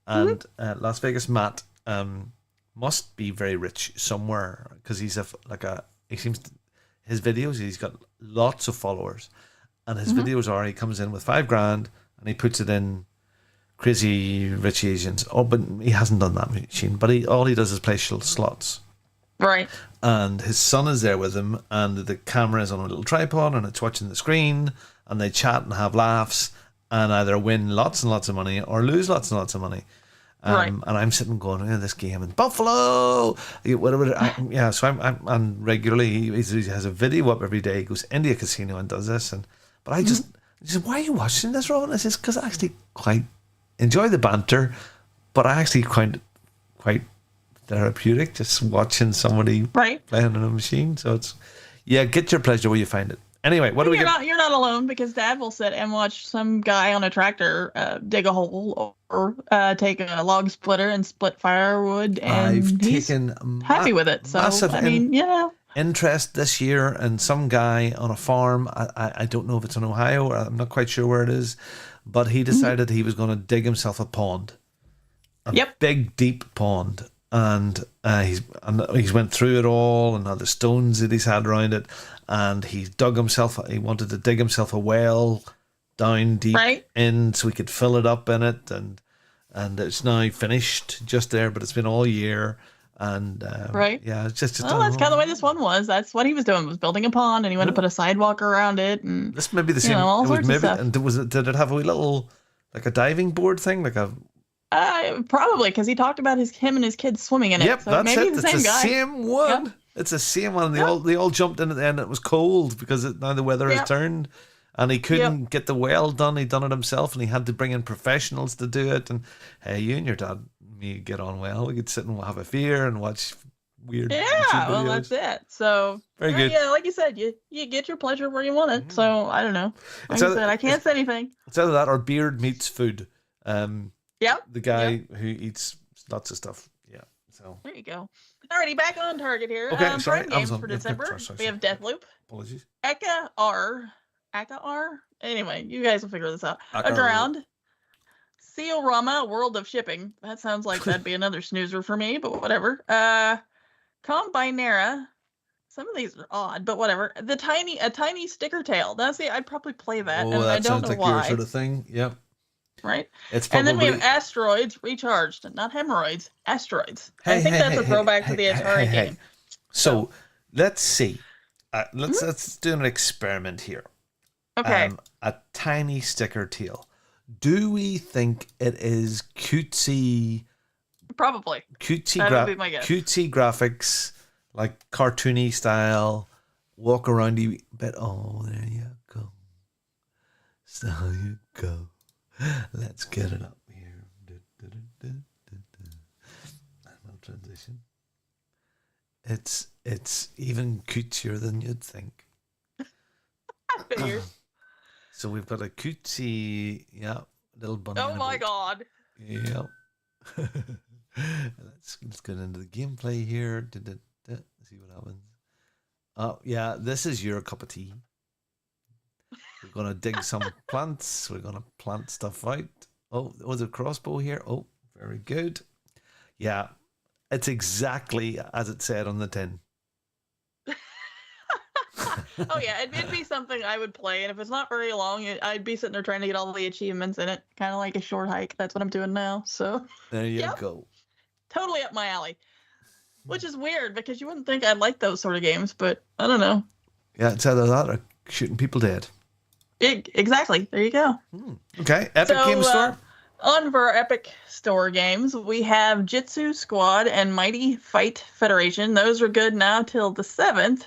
and Las Vegas Matt must be very rich somewhere because he's his videos. He's got lots of followers, and his videos are he comes in with $5,000 and he puts it in Crazy Rich Asians. Oh, but he hasn't done that machine. But all he does is play slots. Right. And his son is there with him, and the camera is on a little tripod, and it's watching the screen, and they chat and have laughs, and either win lots and lots of money or lose lots and lots of money. Right. And I'm sitting going, this game in Buffalo, whatever. So I'm and regularly he has a video up every day. He goes into a casino and does this, but I just why are you watching this, Robin? I says because I actually quite enjoy the banter, but I actually quite therapeutic just watching somebody playing on a machine. So it's get your pleasure where you find it. Anyway, what do we get? You're not alone because Dad will sit and watch some guy on a tractor dig a hole or take a log splitter and split firewood, and he's happy with it. So I mean, interest this year in some guy on a farm. I don't know if it's in Ohio, or I'm not quite sure where it is, but he decided he was going to dig himself a pond, big deep pond. And he's went through it all and all the stones that he's had around it, and he wanted to dig himself a well down deep in so he could fill it up in it, and it's now finished just there, but it's been all year, and it's just well, that's kind of the way this one was. That's what he was doing, was building a pond, and he wanted to put a sidewalk around it, and this may be the same. All sorts of stuff. And did it have a wee little like a diving board thing, like a probably because he talked about him and his kids swimming in it. Yep, so that's maybe it. the same guy. Same one. Yep. It's the same one. They all jumped in at the end. It was cold because now the weather has turned, and he couldn't get the well done. He'd done it himself, and he had to bring in professionals to do it. And hey, you and your dad, me get on well. We could sit and have a beer and watch weird. Yeah, well, that's it. So very good. Yeah, like you said, you get your pleasure where you want it. So I don't know. Like I said, I can't say anything. It's either that or beard meets food. Yep. The guy who eats lots of stuff. Yeah. So there you go. Alrighty, back on target here. Okay, sorry. Prime games for December. We have Deathloop. Apologies. Eka R. Anyway, you guys will figure this out. Aground. Seorama, World of Shipping. That sounds like that'd be another snoozer for me, but whatever. Combinera. Some of these are odd, but whatever. A tiny sticker tail. Now, see, I'd probably play that, and I don't know why. Your sort of thing. Yep. Right? It's probably... And then we have Asteroids Recharged, not Hemorrhoids, Asteroids. I think that's a throwback to the Atari game. So let's see. Let's do an experiment here. Okay. A tiny sticker tail. Do we think it is cutesy? Probably. Cutesy be my guess. Cutesy graphics, like cartoony style, walk aroundy bit. Oh, there you go. So you go. Let's get it up here. Final transition. It's even cutesier than you'd think. So we've got a cutesy, little bunny. Oh my god. Yeah. Let's get into the gameplay here. See what happens. Oh yeah, this is your cup of tea. We're going to dig some plants. We're going to plant stuff out. Oh, was a crossbow here? Oh, very good. Yeah, it's exactly as it said on the tin. Oh, yeah, it'd be something I would play. And if it's not very long, I'd be sitting there trying to get all the achievements in it. Kind of like a short hike. That's what I'm doing now. So there you go. Totally up my alley. Which is weird because you wouldn't think I'd like those sort of games, but I don't know. Yeah, it's either that or shooting people dead. Exactly. There you go. Okay. Epic Game Store. On for our Epic Store games, we have Jitsu Squad and Mighty Fight Federation. Those are good now till the 7th.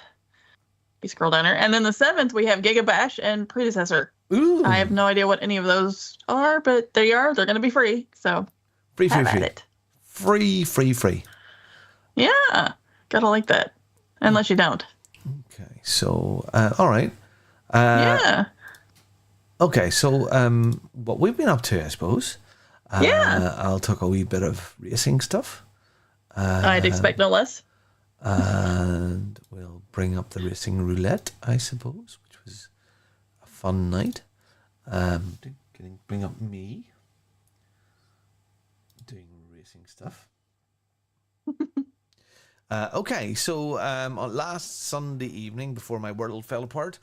You scroll down there. And then the 7th, we have Giga Bash and Predecessor. Ooh. I have no idea what any of those are, but there you are. They're going to be free. So free. It. Free. Yeah. Gotta like that. Unless you don't. Okay. So, all right. Yeah. Okay, so what we've been up to, I suppose. I'll talk a wee bit of racing stuff. I'd expect no less. And we'll bring up the racing roulette, I suppose, which was a fun night. Bring up me doing racing stuff. Okay, so on last Sunday evening, before my world fell apart,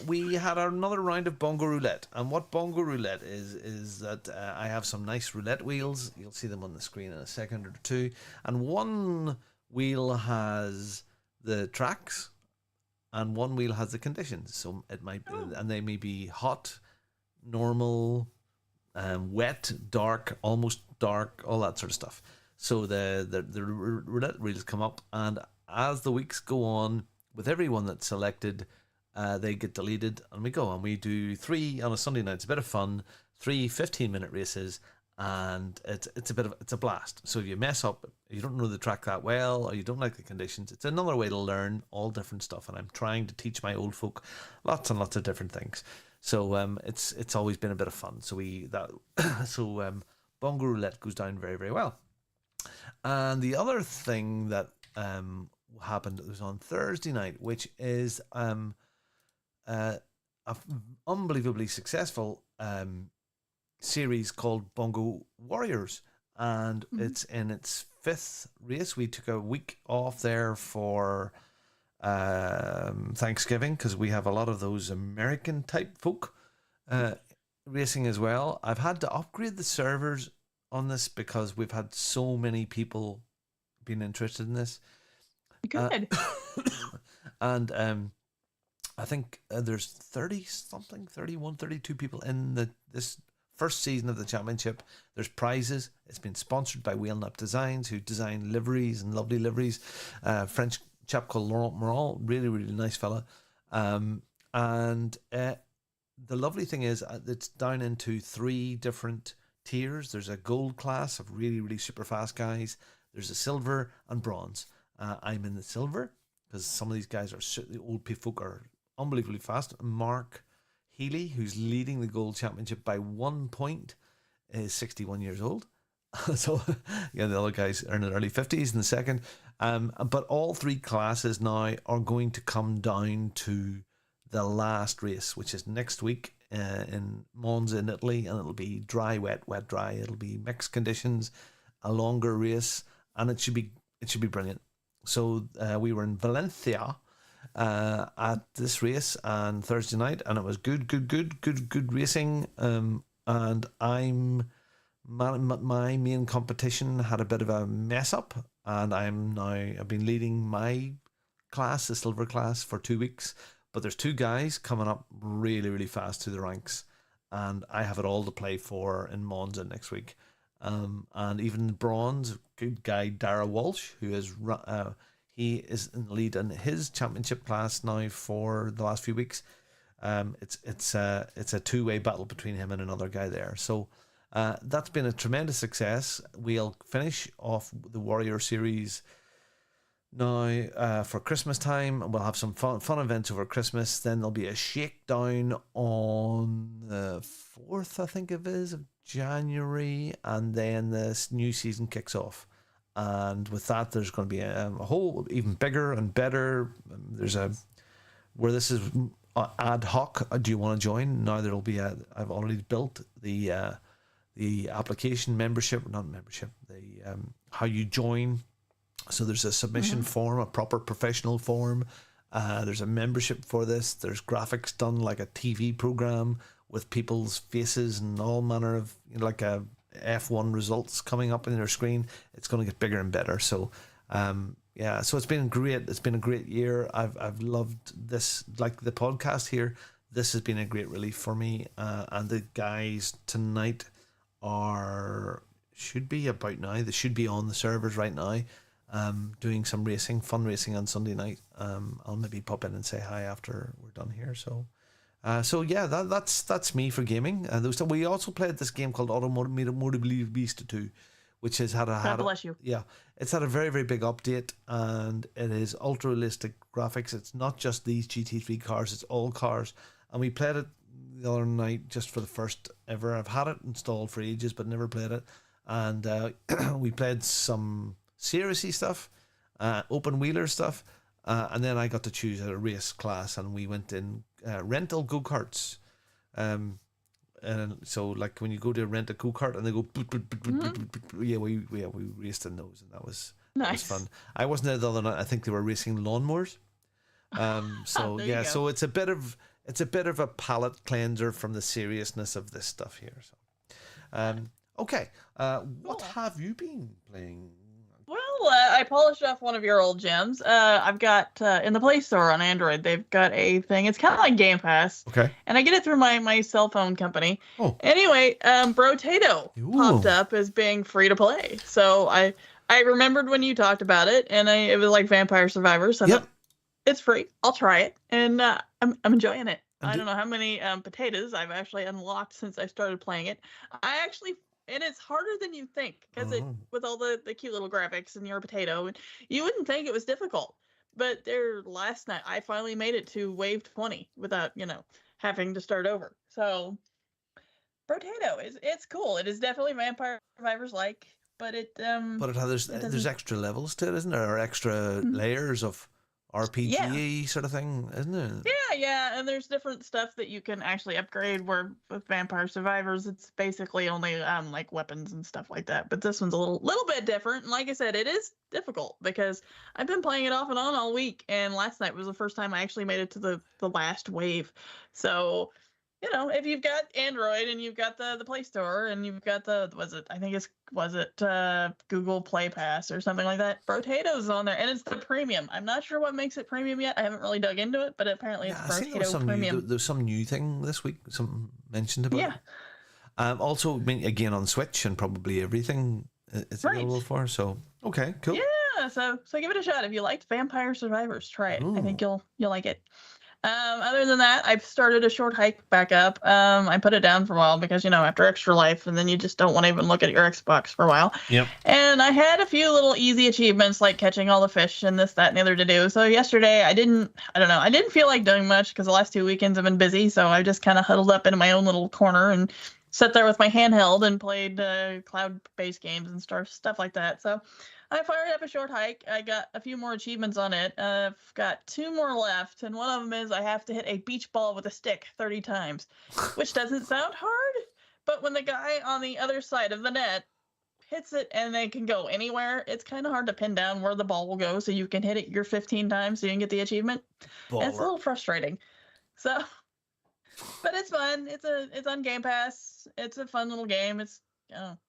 we had another round of Bongo Roulette. And what Bongo Roulette is that I have some nice roulette wheels. You'll see them on the screen in a second or two. And one wheel has the tracks, and one wheel has the conditions. So it might, and they may be hot, normal, wet, dark, almost dark, all that sort of stuff. So the roulette wheels come up, and as the weeks go on, with everyone that's selected, they get deleted, and we go, and we do 3 on a Sunday night. It's a bit of fun, 3 15-minute races, and it's a blast. So if you mess up, you don't know the track that well, or you don't like the conditions, it's another way to learn all different stuff. And I'm trying to teach my old folk lots and lots of different things. So it's always been a bit of fun. So Bongo Roulette goes down very, very well. And the other thing that happened was on Thursday night, which is a unbelievably successful series called Bongo Warriors, and it's in its 5th race. We took a week off there for Thanksgiving, because we have a lot of those American type folk racing as well. I've had to upgrade the servers on this because we've had so many people being interested in this. Good. And I think there's 30-something, 31, 32 people in this first season of the championship. There's prizes. It's been sponsored by Wheelnut Designs, who design liveries and lovely liveries. French chap called Laurent Morand, really, really nice fella. And the lovely thing is it's down into 3 different tiers. There's a gold class of really, really super fast guys. There's a silver and bronze. I'm in the silver because some of these guys the old folk are unbelievably fast. Mark Healy, who's leading the gold championship by 1 point, is 61 years old. So yeah, the other guys are in their early 50s in the second. But all 3 classes now are going to come down to the last race, which is next week in Monza in Italy, and it'll be dry, wet, wet, dry. It'll be mixed conditions, a longer race, and it should be brilliant. So we were in Valencia at this race on Thursday night, and it was good racing. And my main competition had a bit of a mess up, and I've been leading my class, the silver class, for 2 weeks. But there's 2 guys coming up really, really fast through the ranks, and I have it all to play for in Monza next week. And even the bronze, good guy Dara Walsh, who is he is in the lead in his championship class now for the last few weeks. It's a 2-way battle between him and another guy there. So that's been a tremendous success. We'll finish off the Warrior Series now for Christmas time. We'll have some fun events over Christmas. Then there'll be a shakedown on the 4th, I think it is, of January, and then this new season kicks off. And with that, there's going to be a whole even bigger and better. There's where this is ad hoc. Do you want to join? Now there'll be I've already built the application how you join. So there's a submission form, a proper professional form. There's a membership for this. There's graphics done like a TV program with people's faces and all manner of, like a F1 results coming up in your screen. It's going to get bigger and better. So so it's been great. It's been a great year. I've loved this, like the podcast here. This has been a great relief for me. And the guys tonight should be about now. They should be on the servers right now. Doing some fun racing on Sunday night. I'll maybe pop in and say hi after we're done here. So that's me for gaming. We also played this game called Automotive Beast 2, which has God bless you. Yeah, it's had a very, very big update, and it is ultra realistic graphics. It's not just these GT3 cars; it's all cars. And we played it the other night just for the first ever. I've had it installed for ages, but never played it. And we played some seriously stuff, open wheeler stuff, and then I got to choose a race class, and we went in rental go-karts. And so like when you go to rent a go-kart and they go we raced in those, and that was Nice. fun. I wasn't there the other night. I think they were racing lawnmowers. So There you yeah, go. so it's a bit of a palate cleanser from the seriousness of this stuff here. So, okay. What Cool. have you been playing? Well, I polished off one of your old gems. I've got in the Play Store on Android. They've got a thing. It's kind of like Game Pass, Okay. and I get it through my cell phone company. Oh. Anyway, Brotato Ooh. popped up as being free to play. So I remembered when you talked about it, and it was like Vampire Survivors. So I Yep. thought, it's free. I'll try it, and I'm enjoying it. And I don't know how many potatoes I've actually unlocked since I started playing it. And it's harder than you think because Oh. with all the cute little graphics and you're a potato, and you wouldn't think it was difficult. But last night I finally made it to wave 20 without having to start over. So Brotato it's cool. It is definitely Vampire Survivors like, but But there's doesn't- extra levels to it, isn't there? Or extra layers of RPG sort of thing, isn't there? Yeah, and there's different stuff that you can actually upgrade. Where with Vampire Survivors, it's basically only like weapons and stuff like that. But this one's a little bit different. And like I said, it is difficult because I've been playing it off and on all week. And last night was the first time I actually made it to the last wave. So if you've got Android and you've got the Play Store and you've got Google Play Pass or something like that, Brotato's on there, and it's the premium. I'm not sure what makes it premium yet. I haven't really dug into it, but apparently it's I think there was Brotato premium. there's some new thing this week. Something mentioned about Yeah. it. Also, again on Switch and probably everything it's Right. available for. So okay, cool. Yeah, so give it a shot. If you liked Vampire Survivors, try it. I think you'll like it. Other than that, I've started a short hike back up. I put it down for a while because after Extra Life, and then you just don't want to even look at your Xbox for a while. Yep. And I had a few little easy achievements like catching all the fish and this, that, and the other to do. So yesterday I didn't feel like doing much because the last 2 weekends have been busy. So I just kind of huddled up in my own little corner and sat there with my handheld and played cloud-based games and stuff like that. So I fired up a short hike. I got a few more achievements on it. I've got 2 more left, and one of them is I have to hit a beach ball with a stick 30 times, which doesn't sound hard, but when the guy on the other side of the net hits it and they can go anywhere, it's kind of hard to pin down where the ball will go so you can hit it your 15 times so you can get the achievement. And it's a little frustrating. So, but it's fun. It's on Game Pass. It's a fun little game. It's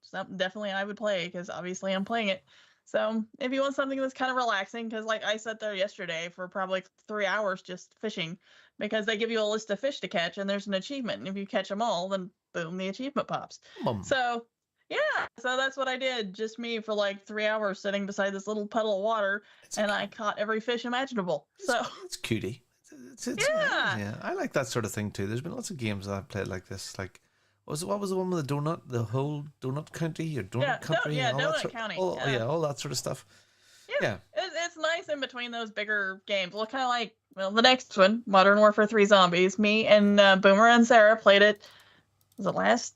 something definitely I would play because obviously I'm playing it. So if you want something that's kind of relaxing, because like I sat there yesterday for probably 3 hours just fishing, because they give you a list of fish to catch and there's an achievement, and if you catch them all, then boom, the achievement pops. So yeah, so that's what I did. Just me for like 3 hours sitting beside this little puddle of water, and I caught every fish imaginable. So it's cutie. It's Yeah. I like that sort of thing too. There's been lots of games that I've played like this. Like, what was the one with the whole donut county or donut country? and all that Donut County. all that sort of stuff. Yeah. It's nice in between those bigger games. Well, kind of like the next one, Modern Warfare 3 Zombies. Me and Boomer and Sarah played it. Was it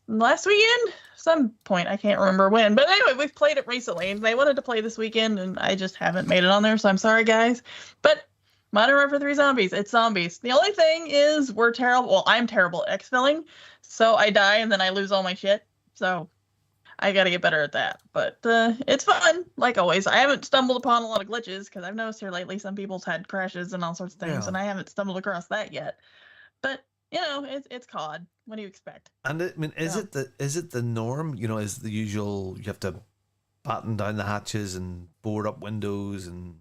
last weekend? Some point, I can't remember when. But anyway, we've played it recently, and they wanted to play this weekend, and I just haven't made it on there, so I'm sorry, guys. But Modern Warfare 3 Zombies, it's zombies. The only thing is we're terrible. Well, I'm terrible at exfilling, so I die and then I lose all my shit. So I got to get better at that. But it's fun, like always. I haven't stumbled upon a lot of glitches because I've noticed here lately some people's had crashes and all sorts of things, Yeah. and I haven't stumbled across that yet. But it's COD. What do you expect? And I mean, is it the norm? Is the usual you have to batten down the hatches and board up windows and.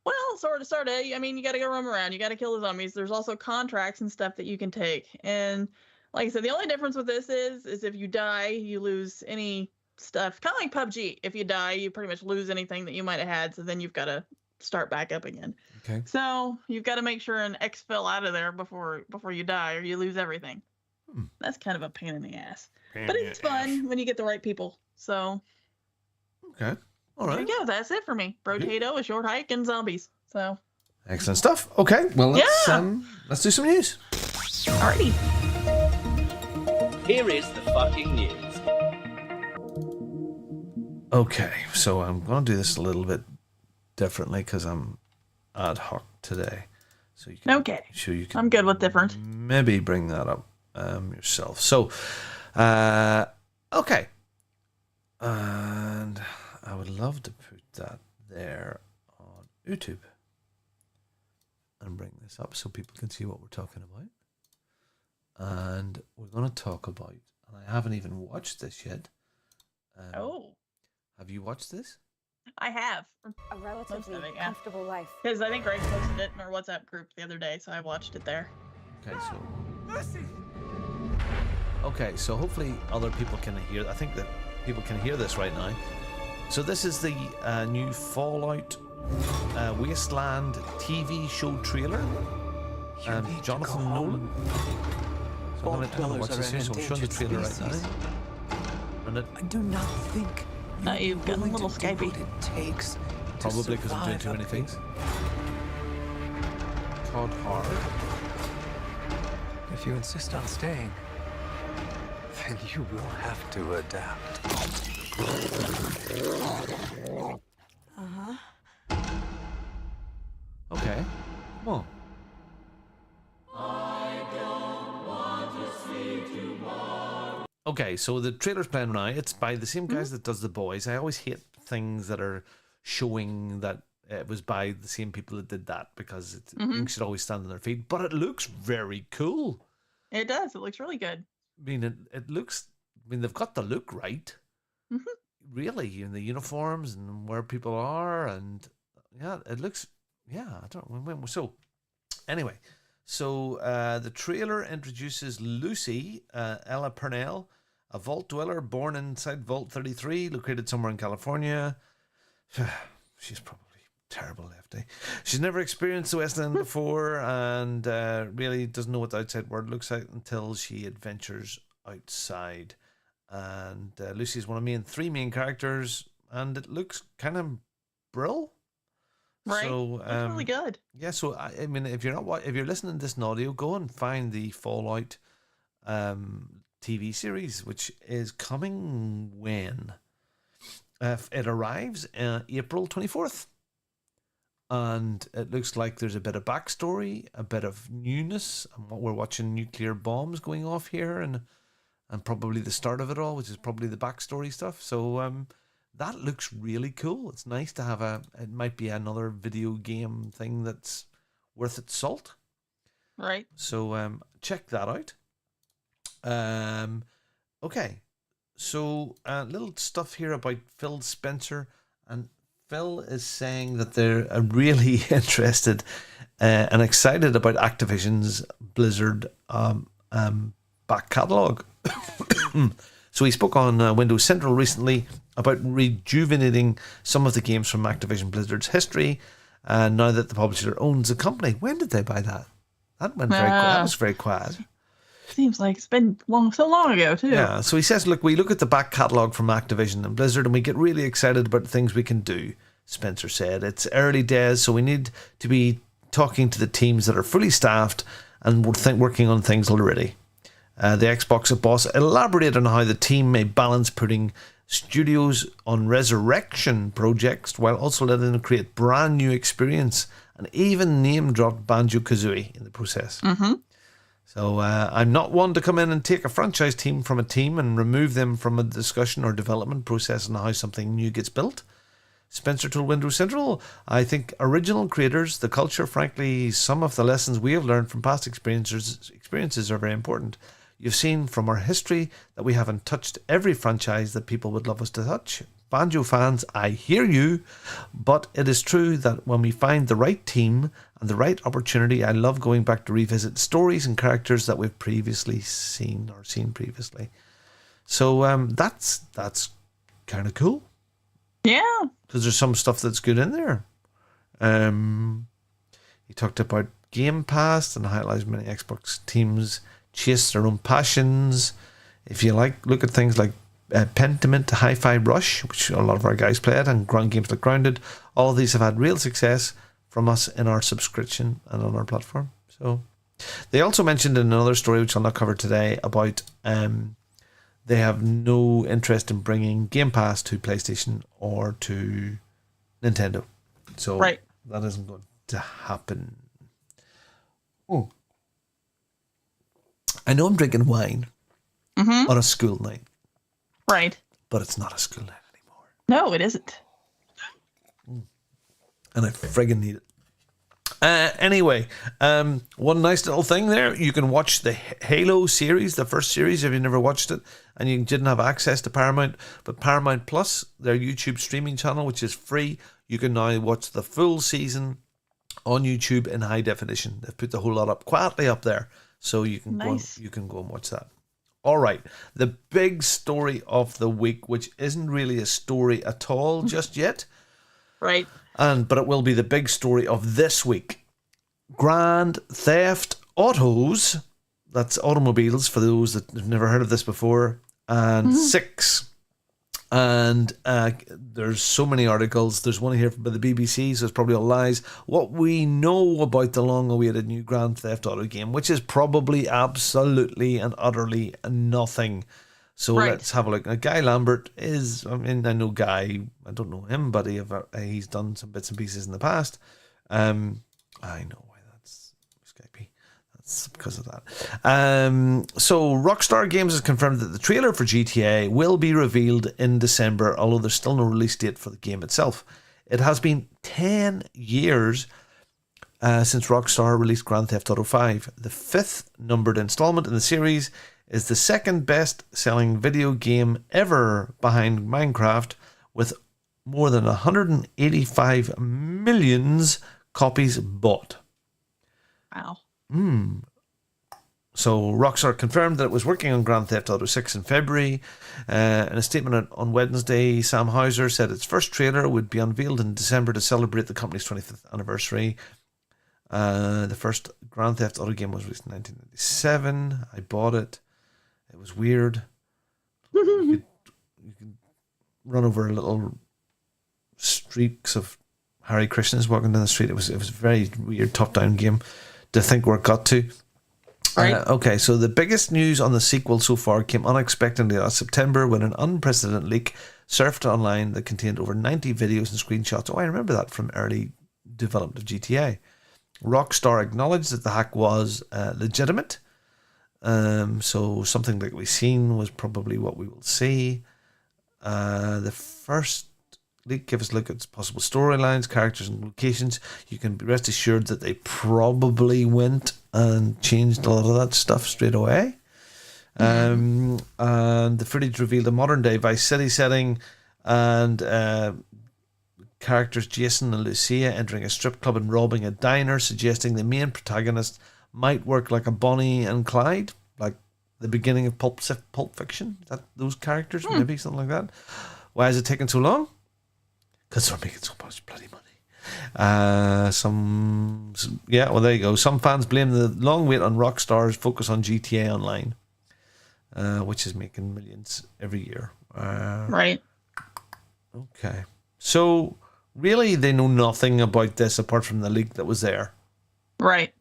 Well, sort of. I mean, you got to go roam around. You got to kill the zombies. There's also contracts and stuff that you can take. And like I said, the only difference with this is if you die, you lose any stuff. Kind of like PUBG. If you die, you pretty much lose anything that you might have had. So then you've got to start back up again. Okay. So you've got to make sure an exfil out of there before you die, or you lose everything. That's kind of a pain in the ass. But it's fun when you get the right people. So Okay. All there right. you go. That's it for me. Brotato, a short hike, and zombies. So Excellent stuff. Okay. Well, let's do some news. alrighty. Here is the fucking news. Okay, so I'm going to do this a little bit differently because I'm ad hoc today. So you can, Okay. So you can I'm good with different. maybe bring that up yourself. So, okay. And I would love to put that there on YouTube and bring this up so people can see what we're talking about. And we're going to talk about, and I haven't even watched this yet. Have you watched this? I have. A relatively Most of it, yeah. comfortable life. Because I think Greg posted it in our WhatsApp group the other day, so I watched it there. Okay, so hopefully other people can hear. I think that people can hear this right now. So this is the new Fallout Wasteland TV show trailer. Jonathan Nolan. So I'm going to watch this here. So I'm showing the trailer right now. And I do not think you've gotten a little Skypey. what it takes. Probably because I'm doing too many things. Todd Hard. If you insist on staying, then you will have to adapt. Okay. Well. Okay, so the trailer's playing now. It's by the same guys that does The Boys. I always hate things that are showing that it was by the same people that did that because things should always stand on their feet. But it looks very cool. It does. It looks really good. I mean, it looks. I mean, they've got the look right. Really, in the uniforms and where people are, and yeah, it looks. Yeah, I don't remember. So, anyway, so the trailer introduces Lucy, Ella Purnell, a vault dweller born inside Vault 33, located somewhere in California. She's probably terrible lefty. She's never experienced the West End before and really doesn't know what the outside world looks like until she adventures outside. And Lucy's one of the three main characters, and it looks kind of brill. Right. So, it's really good. Yeah, so I mean, if you're listening to this in audio, go and find the Fallout TV series, which is coming when it arrives April 24th, and it looks like there's a bit of backstory, a bit of newness, and what we're watching nuclear bombs going off here, and probably the start of it all, which is probably the backstory stuff. So that looks really cool. It's nice to have it might be another video game thing that's worth its salt. Right. So check that out. Okay. So little stuff here about Phil Spencer, and Phil is saying that they're really interested and excited about Activision's Blizzard back catalogue. So he spoke on Windows Central recently about rejuvenating some of the games from Activision Blizzard's history, now that the publisher owns the company. When did they buy that? That went very quiet. That was very quiet. Seems like it's been so long ago too. Yeah, so he says, look, we look at the back catalogue from Activision and Blizzard and we get really excited about the things we can do, Spencer said. It's early days, so we need to be talking to the teams that are fully staffed and we're working on things already. The Xbox boss elaborated on how the team may balance putting studios on resurrection projects while also letting them create brand new experience, and even name-dropped Banjo-Kazooie in the process. So I'm not one to come in and take a franchise team from a team and remove them from a discussion or development process on how something new gets built. Spencer told Windows Central, I think original creators, the culture, frankly, some of the lessons we have learned from past experiences are very important. You've seen from our history that we haven't touched every franchise that people would love us to touch. Banjo fans, I hear you, but it is true that when we find the right team and the right opportunity, I love going back to revisit stories and characters that we've previously seen previously. So that's kind of cool. Yeah. Because there's some stuff that's good in there. He talked about Game Pass and highlights many Xbox teams chase their own passions. If you look at things like Pentiment, Hi-Fi Rush, which a lot of our guys played, and games like Grounded. All of these have had real success from us in our subscription and on our platform. So they also mentioned in another story, which I'll not cover today, about they have no interest in bringing Game Pass to PlayStation or to Nintendo. So that isn't going to happen. Oh, I know I'm drinking wine on a school night. Right. But it's not a school night anymore. No, it isn't. and I friggin' need it. Anyway, one nice little thing there. You can watch the Halo series, the first series, if you never watched it and you didn't have access to Paramount. But Paramount Plus, their YouTube streaming channel, which is free, you can now watch the full season on YouTube in high definition. They've put the whole lot up quietly up there, so you can go and watch that. All right, the big story of the week, which isn't really a story at all just yet. Right. But it will be the big story of this week. Grand Theft Autos, that's automobiles for those that have never heard of this before, and 6. And there's so many articles. There's one here by the BBC, so it's probably all lies. What we know about the long-awaited new Grand Theft Auto game, which is probably absolutely and utterly nothing. So let's have a look. Now, Guy Lambert is, I know Guy, I don't know him, but he's done some bits and pieces in the past. I know why that's Skypey. That's because of that. So Rockstar Games has confirmed that the trailer for GTA will be revealed in December, although there's still no release date for the game itself. It has been 10 years since Rockstar released Grand Theft Auto 5, the 5th numbered installment in the series. Is the second best selling video game ever behind Minecraft, with more than 185 million copies bought. Wow. So Rockstar confirmed that it was working on Grand Theft Auto 6 in February. In a statement on Wednesday, Sam Houser said its first trailer would be unveiled in December to celebrate the company's 25th anniversary. The first Grand Theft Auto game was released in 1997. I bought it. It was weird. You could run over little streaks of Hare Krishnas walking down the street. It was a very weird top-down game to think where it got to. Right. Okay, so the biggest news on the sequel so far came unexpectedly last September when an unprecedented leak surfaced online that contained over 90 videos and screenshots. Oh, I remember that from early development of GTA. Rockstar acknowledged that the hack was legitimate. So something like we've seen was probably what we will see. The first leak gave us a look at possible storylines, characters and locations. You can be rest assured that they probably went and changed a lot of that stuff straight away. And the footage revealed a modern day Vice City setting and characters Jason and Lucia entering a strip club and robbing a diner, suggesting the main protagonist might work like a Bonnie and Clyde, like the beginning of Pulp Fiction. Those characters, maybe something like that. Why is it taking so long? Because they're making so much bloody money. Well, there you go. Some fans blame the long wait on Rockstar's focus on GTA Online, which is making millions every year. Right. Okay. So really, they know nothing about this apart from the leak that was there. Right.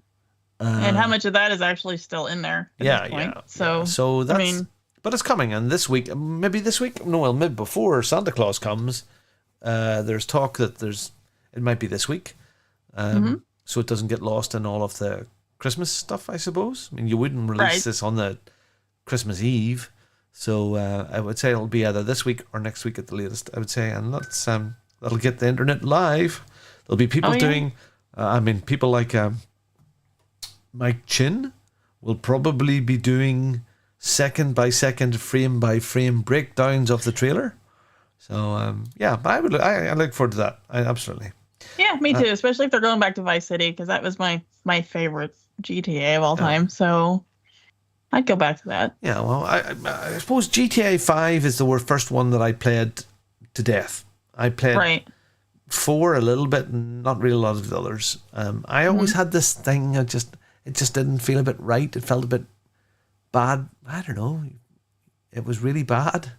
And how much of that is actually still in there at this point. So that's, but it's coming, and this week, maybe before Santa Claus comes, there's talk that it might be this week, so it doesn't get lost in all of the Christmas stuff, I suppose. I mean, you wouldn't release this on the Christmas Eve, so I would say it'll be either this week or next week at the latest, I would say, and that'll get the internet live. There'll be people doing, people like Mike Chin will probably be doing second by second, frame by frame breakdowns of the trailer. So but I look forward to that. Absolutely. Yeah, me too. Especially if they're going back to Vice City, because that was my favorite GTA of all time. So I'd go back to that. Yeah, well, I suppose GTA 5 is the first one that I played to death. I played 4 a little bit, and not really a lot of the others. I always had this thing. It just didn't feel a bit right. It felt a bit bad. I don't know. It was really bad.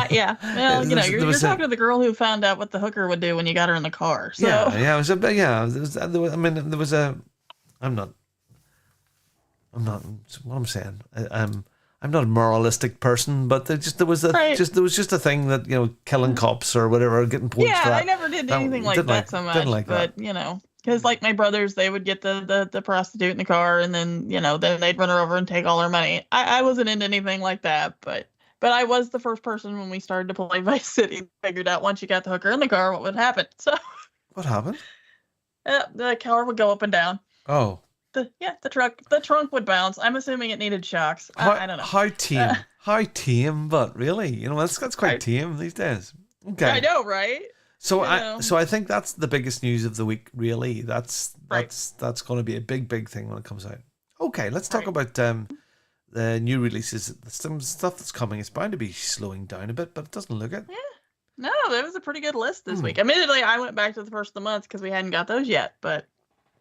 Yeah. Well, you're talking to the girl who found out what the hooker would do when you got her in the car. So. Yeah. It was there was a. I'm not. What I'm saying. I'm not a moralistic person, but there was just a thing that killing cops or whatever, getting points for that. I never did anything like that so much. But because like my brothers, they would get the prostitute in the car, and then then they'd run her over and take all her money. I wasn't into anything like that, but I was the first person when we started to play Vice City figured out once you got the hooker in the car what would happen. So What happened? The car would go up and down. Oh. The trunk would bounce. I'm assuming it needed shocks. I don't know. How tame? How tame? But really, that's quite tame these days. Okay. I know, right? So I think that's the biggest news of the week. Really, that's going to be a big thing when it comes out. Okay, let's talk about the new releases. Some stuff that's coming. It's bound to be slowing down a bit, but it doesn't look it. Yeah. No, that was a pretty good list this week. Admittedly, I went back to the first of the month because we hadn't got those yet, but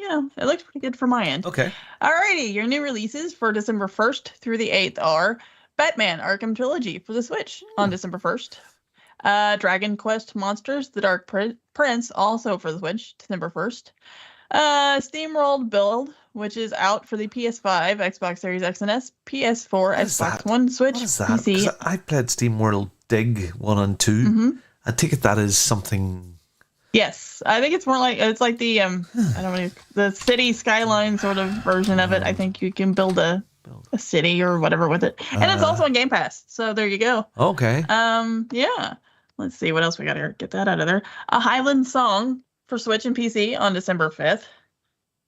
it looked pretty good for my end. Okay. Alrighty, your new releases for December 1st through the 8th are Batman Arkham Trilogy for the Switch on December 1st. Dragon Quest Monsters: The Dark Prince also for the Switch, December 1st. SteamWorld Build, which is out for the PS5, Xbox Series X and S, PS4, Xbox One, Switch, what is that? PC. 'Cause I played SteamWorld Dig 1 and 2. Mm-hmm. I take it that is something. Yes, I think it's more like the I don't know, the city skyline sort of version of it. I think you can build a city or whatever with it, and it's also on Game Pass. So there you go. Okay. Yeah. Let's see what else we got here. Get that out of there. A Highland Song for Switch and PC on December 5th.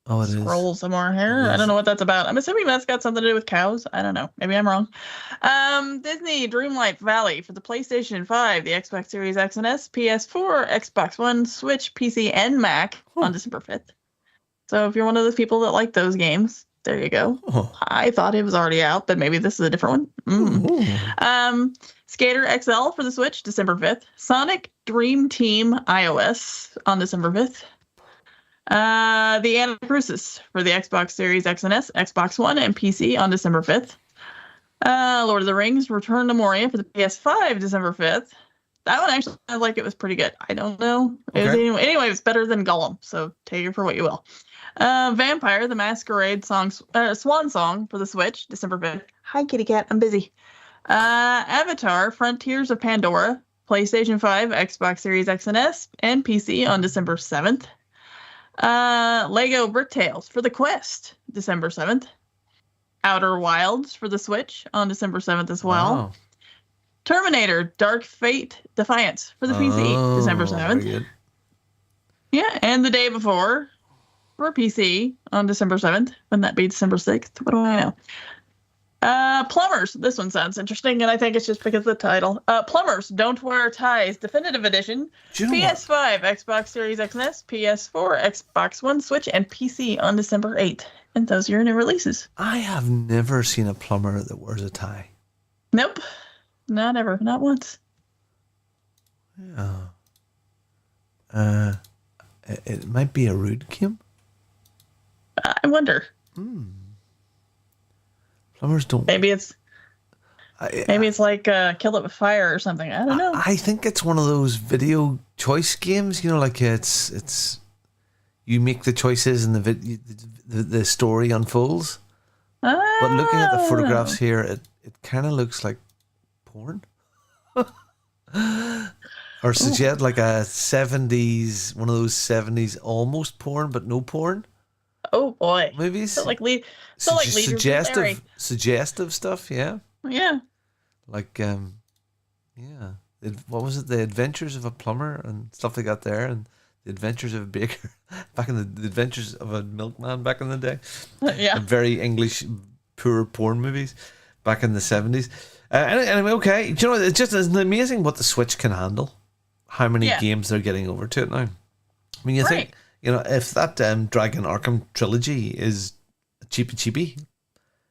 Oh, it is. Scroll some more here. I don't know what that's about. I'm assuming that's got something to do with cows. I don't know. Maybe I'm wrong. Disney Dreamlight Valley for the PlayStation 5, the Xbox Series X and S, PS4, Xbox One, Switch, PC, and Mac on December 5th. So if you're one of those people that like those games, there you go. I thought it was already out, but maybe this is a different one. Skater XL for the Switch, December 5th. Sonic Dream Team iOS on December 5th. The Anacrusis for the Xbox Series X and S, Xbox One, and PC on December 5th. Lord of the Rings Return to Moria for the PS5, December 5th. That one actually sounded like it was pretty good. I don't know. Anyway, it was better than Gollum, so take it for what you will. Vampire the Masquerade Swan Song for the Switch, December 5th. Hi, kitty cat. I'm busy. Avatar Frontiers of Pandora, PlayStation 5, Xbox Series X and S, and PC on December 7th. Lego Brick Tales for the Quest, December 7th. Outer Wilds for the Switch on December 7th as well. Wow. Terminator Dark Fate Defiance for the PC, December 7th. Yeah, and the day before for PC on December 7th. Wouldn't that be December 6th? What do I know? Plumbers. This one sounds interesting, and I think it's just because of the title. Plumbers Don't Wear Ties Definitive Edition. PS5, Xbox Series X and S, PS4, Xbox One, Switch, and PC on December 8th. And those are your new releases. I have never seen a plumber that wears a tie. Nope. Not ever. Not once. Yeah. It might be a rude Kim. I wonder. Plumbers don't. Maybe it's like Kill It With Fire or something. I don't know. I think it's one of those video choice games. Like it's you make the choices and the story unfolds. But looking at the photographs here, it kind of looks like porn. Or suggest like a 70s, one of those 70s almost porn, but no porn. Oh boy. Movies. Suggestive stuff, yeah. Yeah. Like what was it? The Adventures of a Plumber and stuff they got there, and The Adventures of a Baker back in the Adventures of a Milkman back in the day. Yeah. Very English poor porn movies back in the 70s. Anyway, okay. Do you know, it's just amazing what the Switch can handle. How many games they're getting over to it now. I mean, you think, if that Dragon Arkham trilogy is cheapy,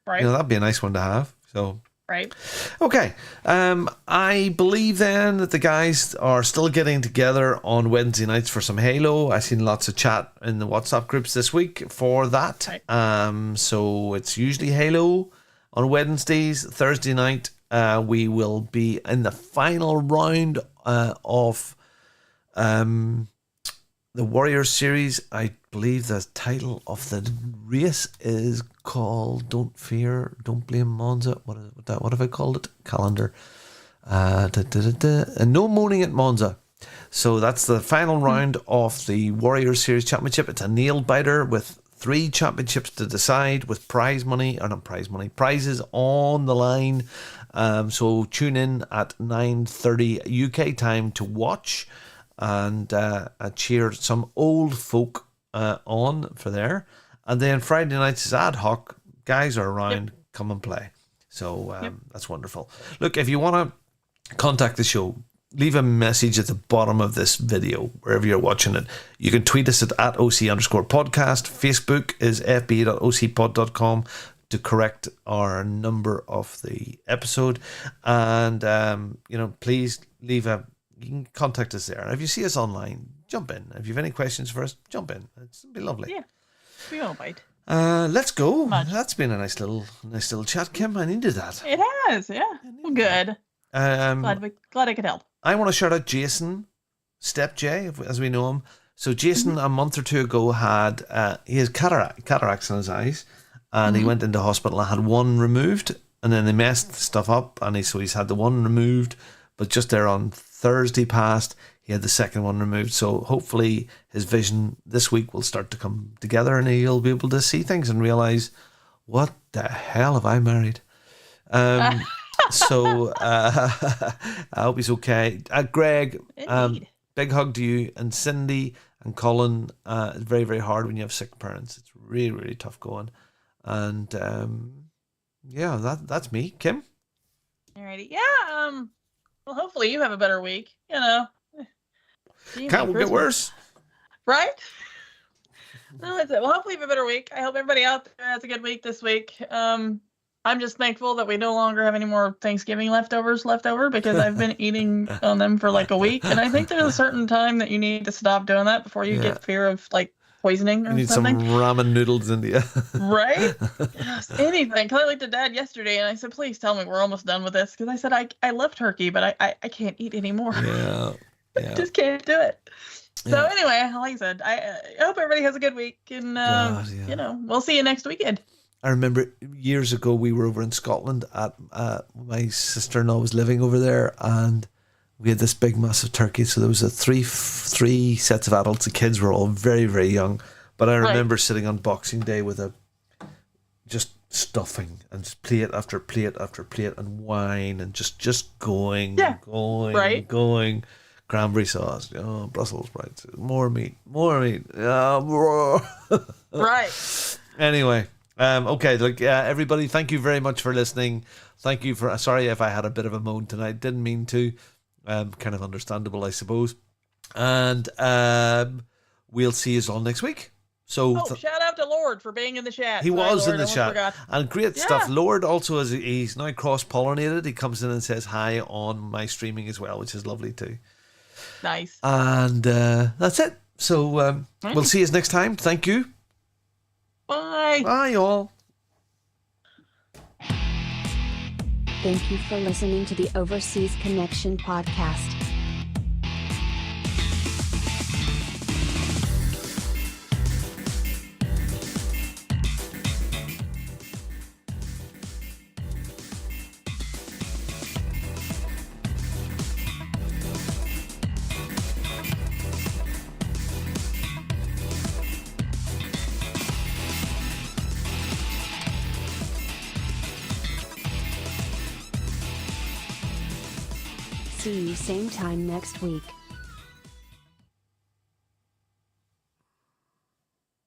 right? That'd be a nice one to have. So, right. Okay. I believe then that the guys are still getting together on Wednesday nights for some Halo. I've seen lots of chat in the WhatsApp groups this week for that. Right. So it's usually Halo on Wednesdays. Thursday night, we will be in the final round of the Warriors series. I believe the title of the race is called Don't Fear, Don't Blame Monza. What have I called it? Calendar. And no moaning at Monza. So that's the final round of the Warriors Series Championship. It's a nail biter with 3 championships to decide, with prizes on the line. So tune in at 9:30 UK time to watch. and cheer some old folk on for there. And then Friday nights is ad hoc. Guys are around, come and play. So that's wonderful. Look, if you want to contact the show, leave a message at the bottom of this video, wherever you're watching it. You can tweet us at @OC_podcast. Facebook is fb.ocpod.com to correct our number of the episode. And, please you can contact us there. And if you see us online, jump in. If you have any questions for us, jump in. It'd be lovely. Yeah, we all bite. Let's go. Much. That's been a nice little chat, Kim. I needed that. It has, yeah. Well, good. Glad I could help. I want to shout out Jason, Step J, as we know him. So Jason, a month or two ago, he has cataracts in his eyes, and he went into hospital and had one removed, and then they messed stuff up, and he's had the one removed, but just there on Thursday past, he had the second one removed. So hopefully his vision this week will start to come together, and he'll be able to see things and realize, what the hell have I married? So I hope he's okay. Greg, big hug to you, and Cindy and Colin. It's very, very hard when you have sick parents. It's really, really tough going. And that's me, Kim. Alrighty, yeah. Well, hopefully you have a better week. Can't get worse, right? No, that's it. Well, hopefully you have a better week. I hope everybody out there has a good week this week. I'm just thankful that we no longer have any more Thanksgiving leftovers left over, because I've been eating on them for like a week. And I think there's a certain time that you need to stop doing that before you get fear of like poisoning or you need something. some ramen noodles in you. Right? Yes, anything. Because I looked at Dad yesterday and I said, please tell me we're almost done with this. Because I said, I love turkey, but I can't eat anymore. Yeah. I just can't do it. So anyway, like I said, I hope everybody has a good week. And, we'll see you next weekend. I remember years ago we were over in Scotland at my sister-in-law was living over there, and we had this big massive turkey. So there was three sets of adults. The kids were all very, very young. But I remember sitting on Boxing Day with just stuffing and just plate after plate after plate and wine and just going. Cranberry sauce, Brussels sprouts, more meat. Right. Anyway. Okay, look, everybody, thank you very much for listening. Thank you for, sorry if I had a bit of a moan tonight, didn't mean to, kind of understandable, I suppose. And we'll see you all next week. So shout out to Lord for being in the chat. He was in the chat. And great stuff. Lord also, he's now cross-pollinated. He comes in and says hi on my streaming as well, which is lovely too. Nice. And that's it. So we'll see you next time. Thank you. Bye. Bye, y'all. Thank you for listening to the Overseas Connection podcast. See you same time next week.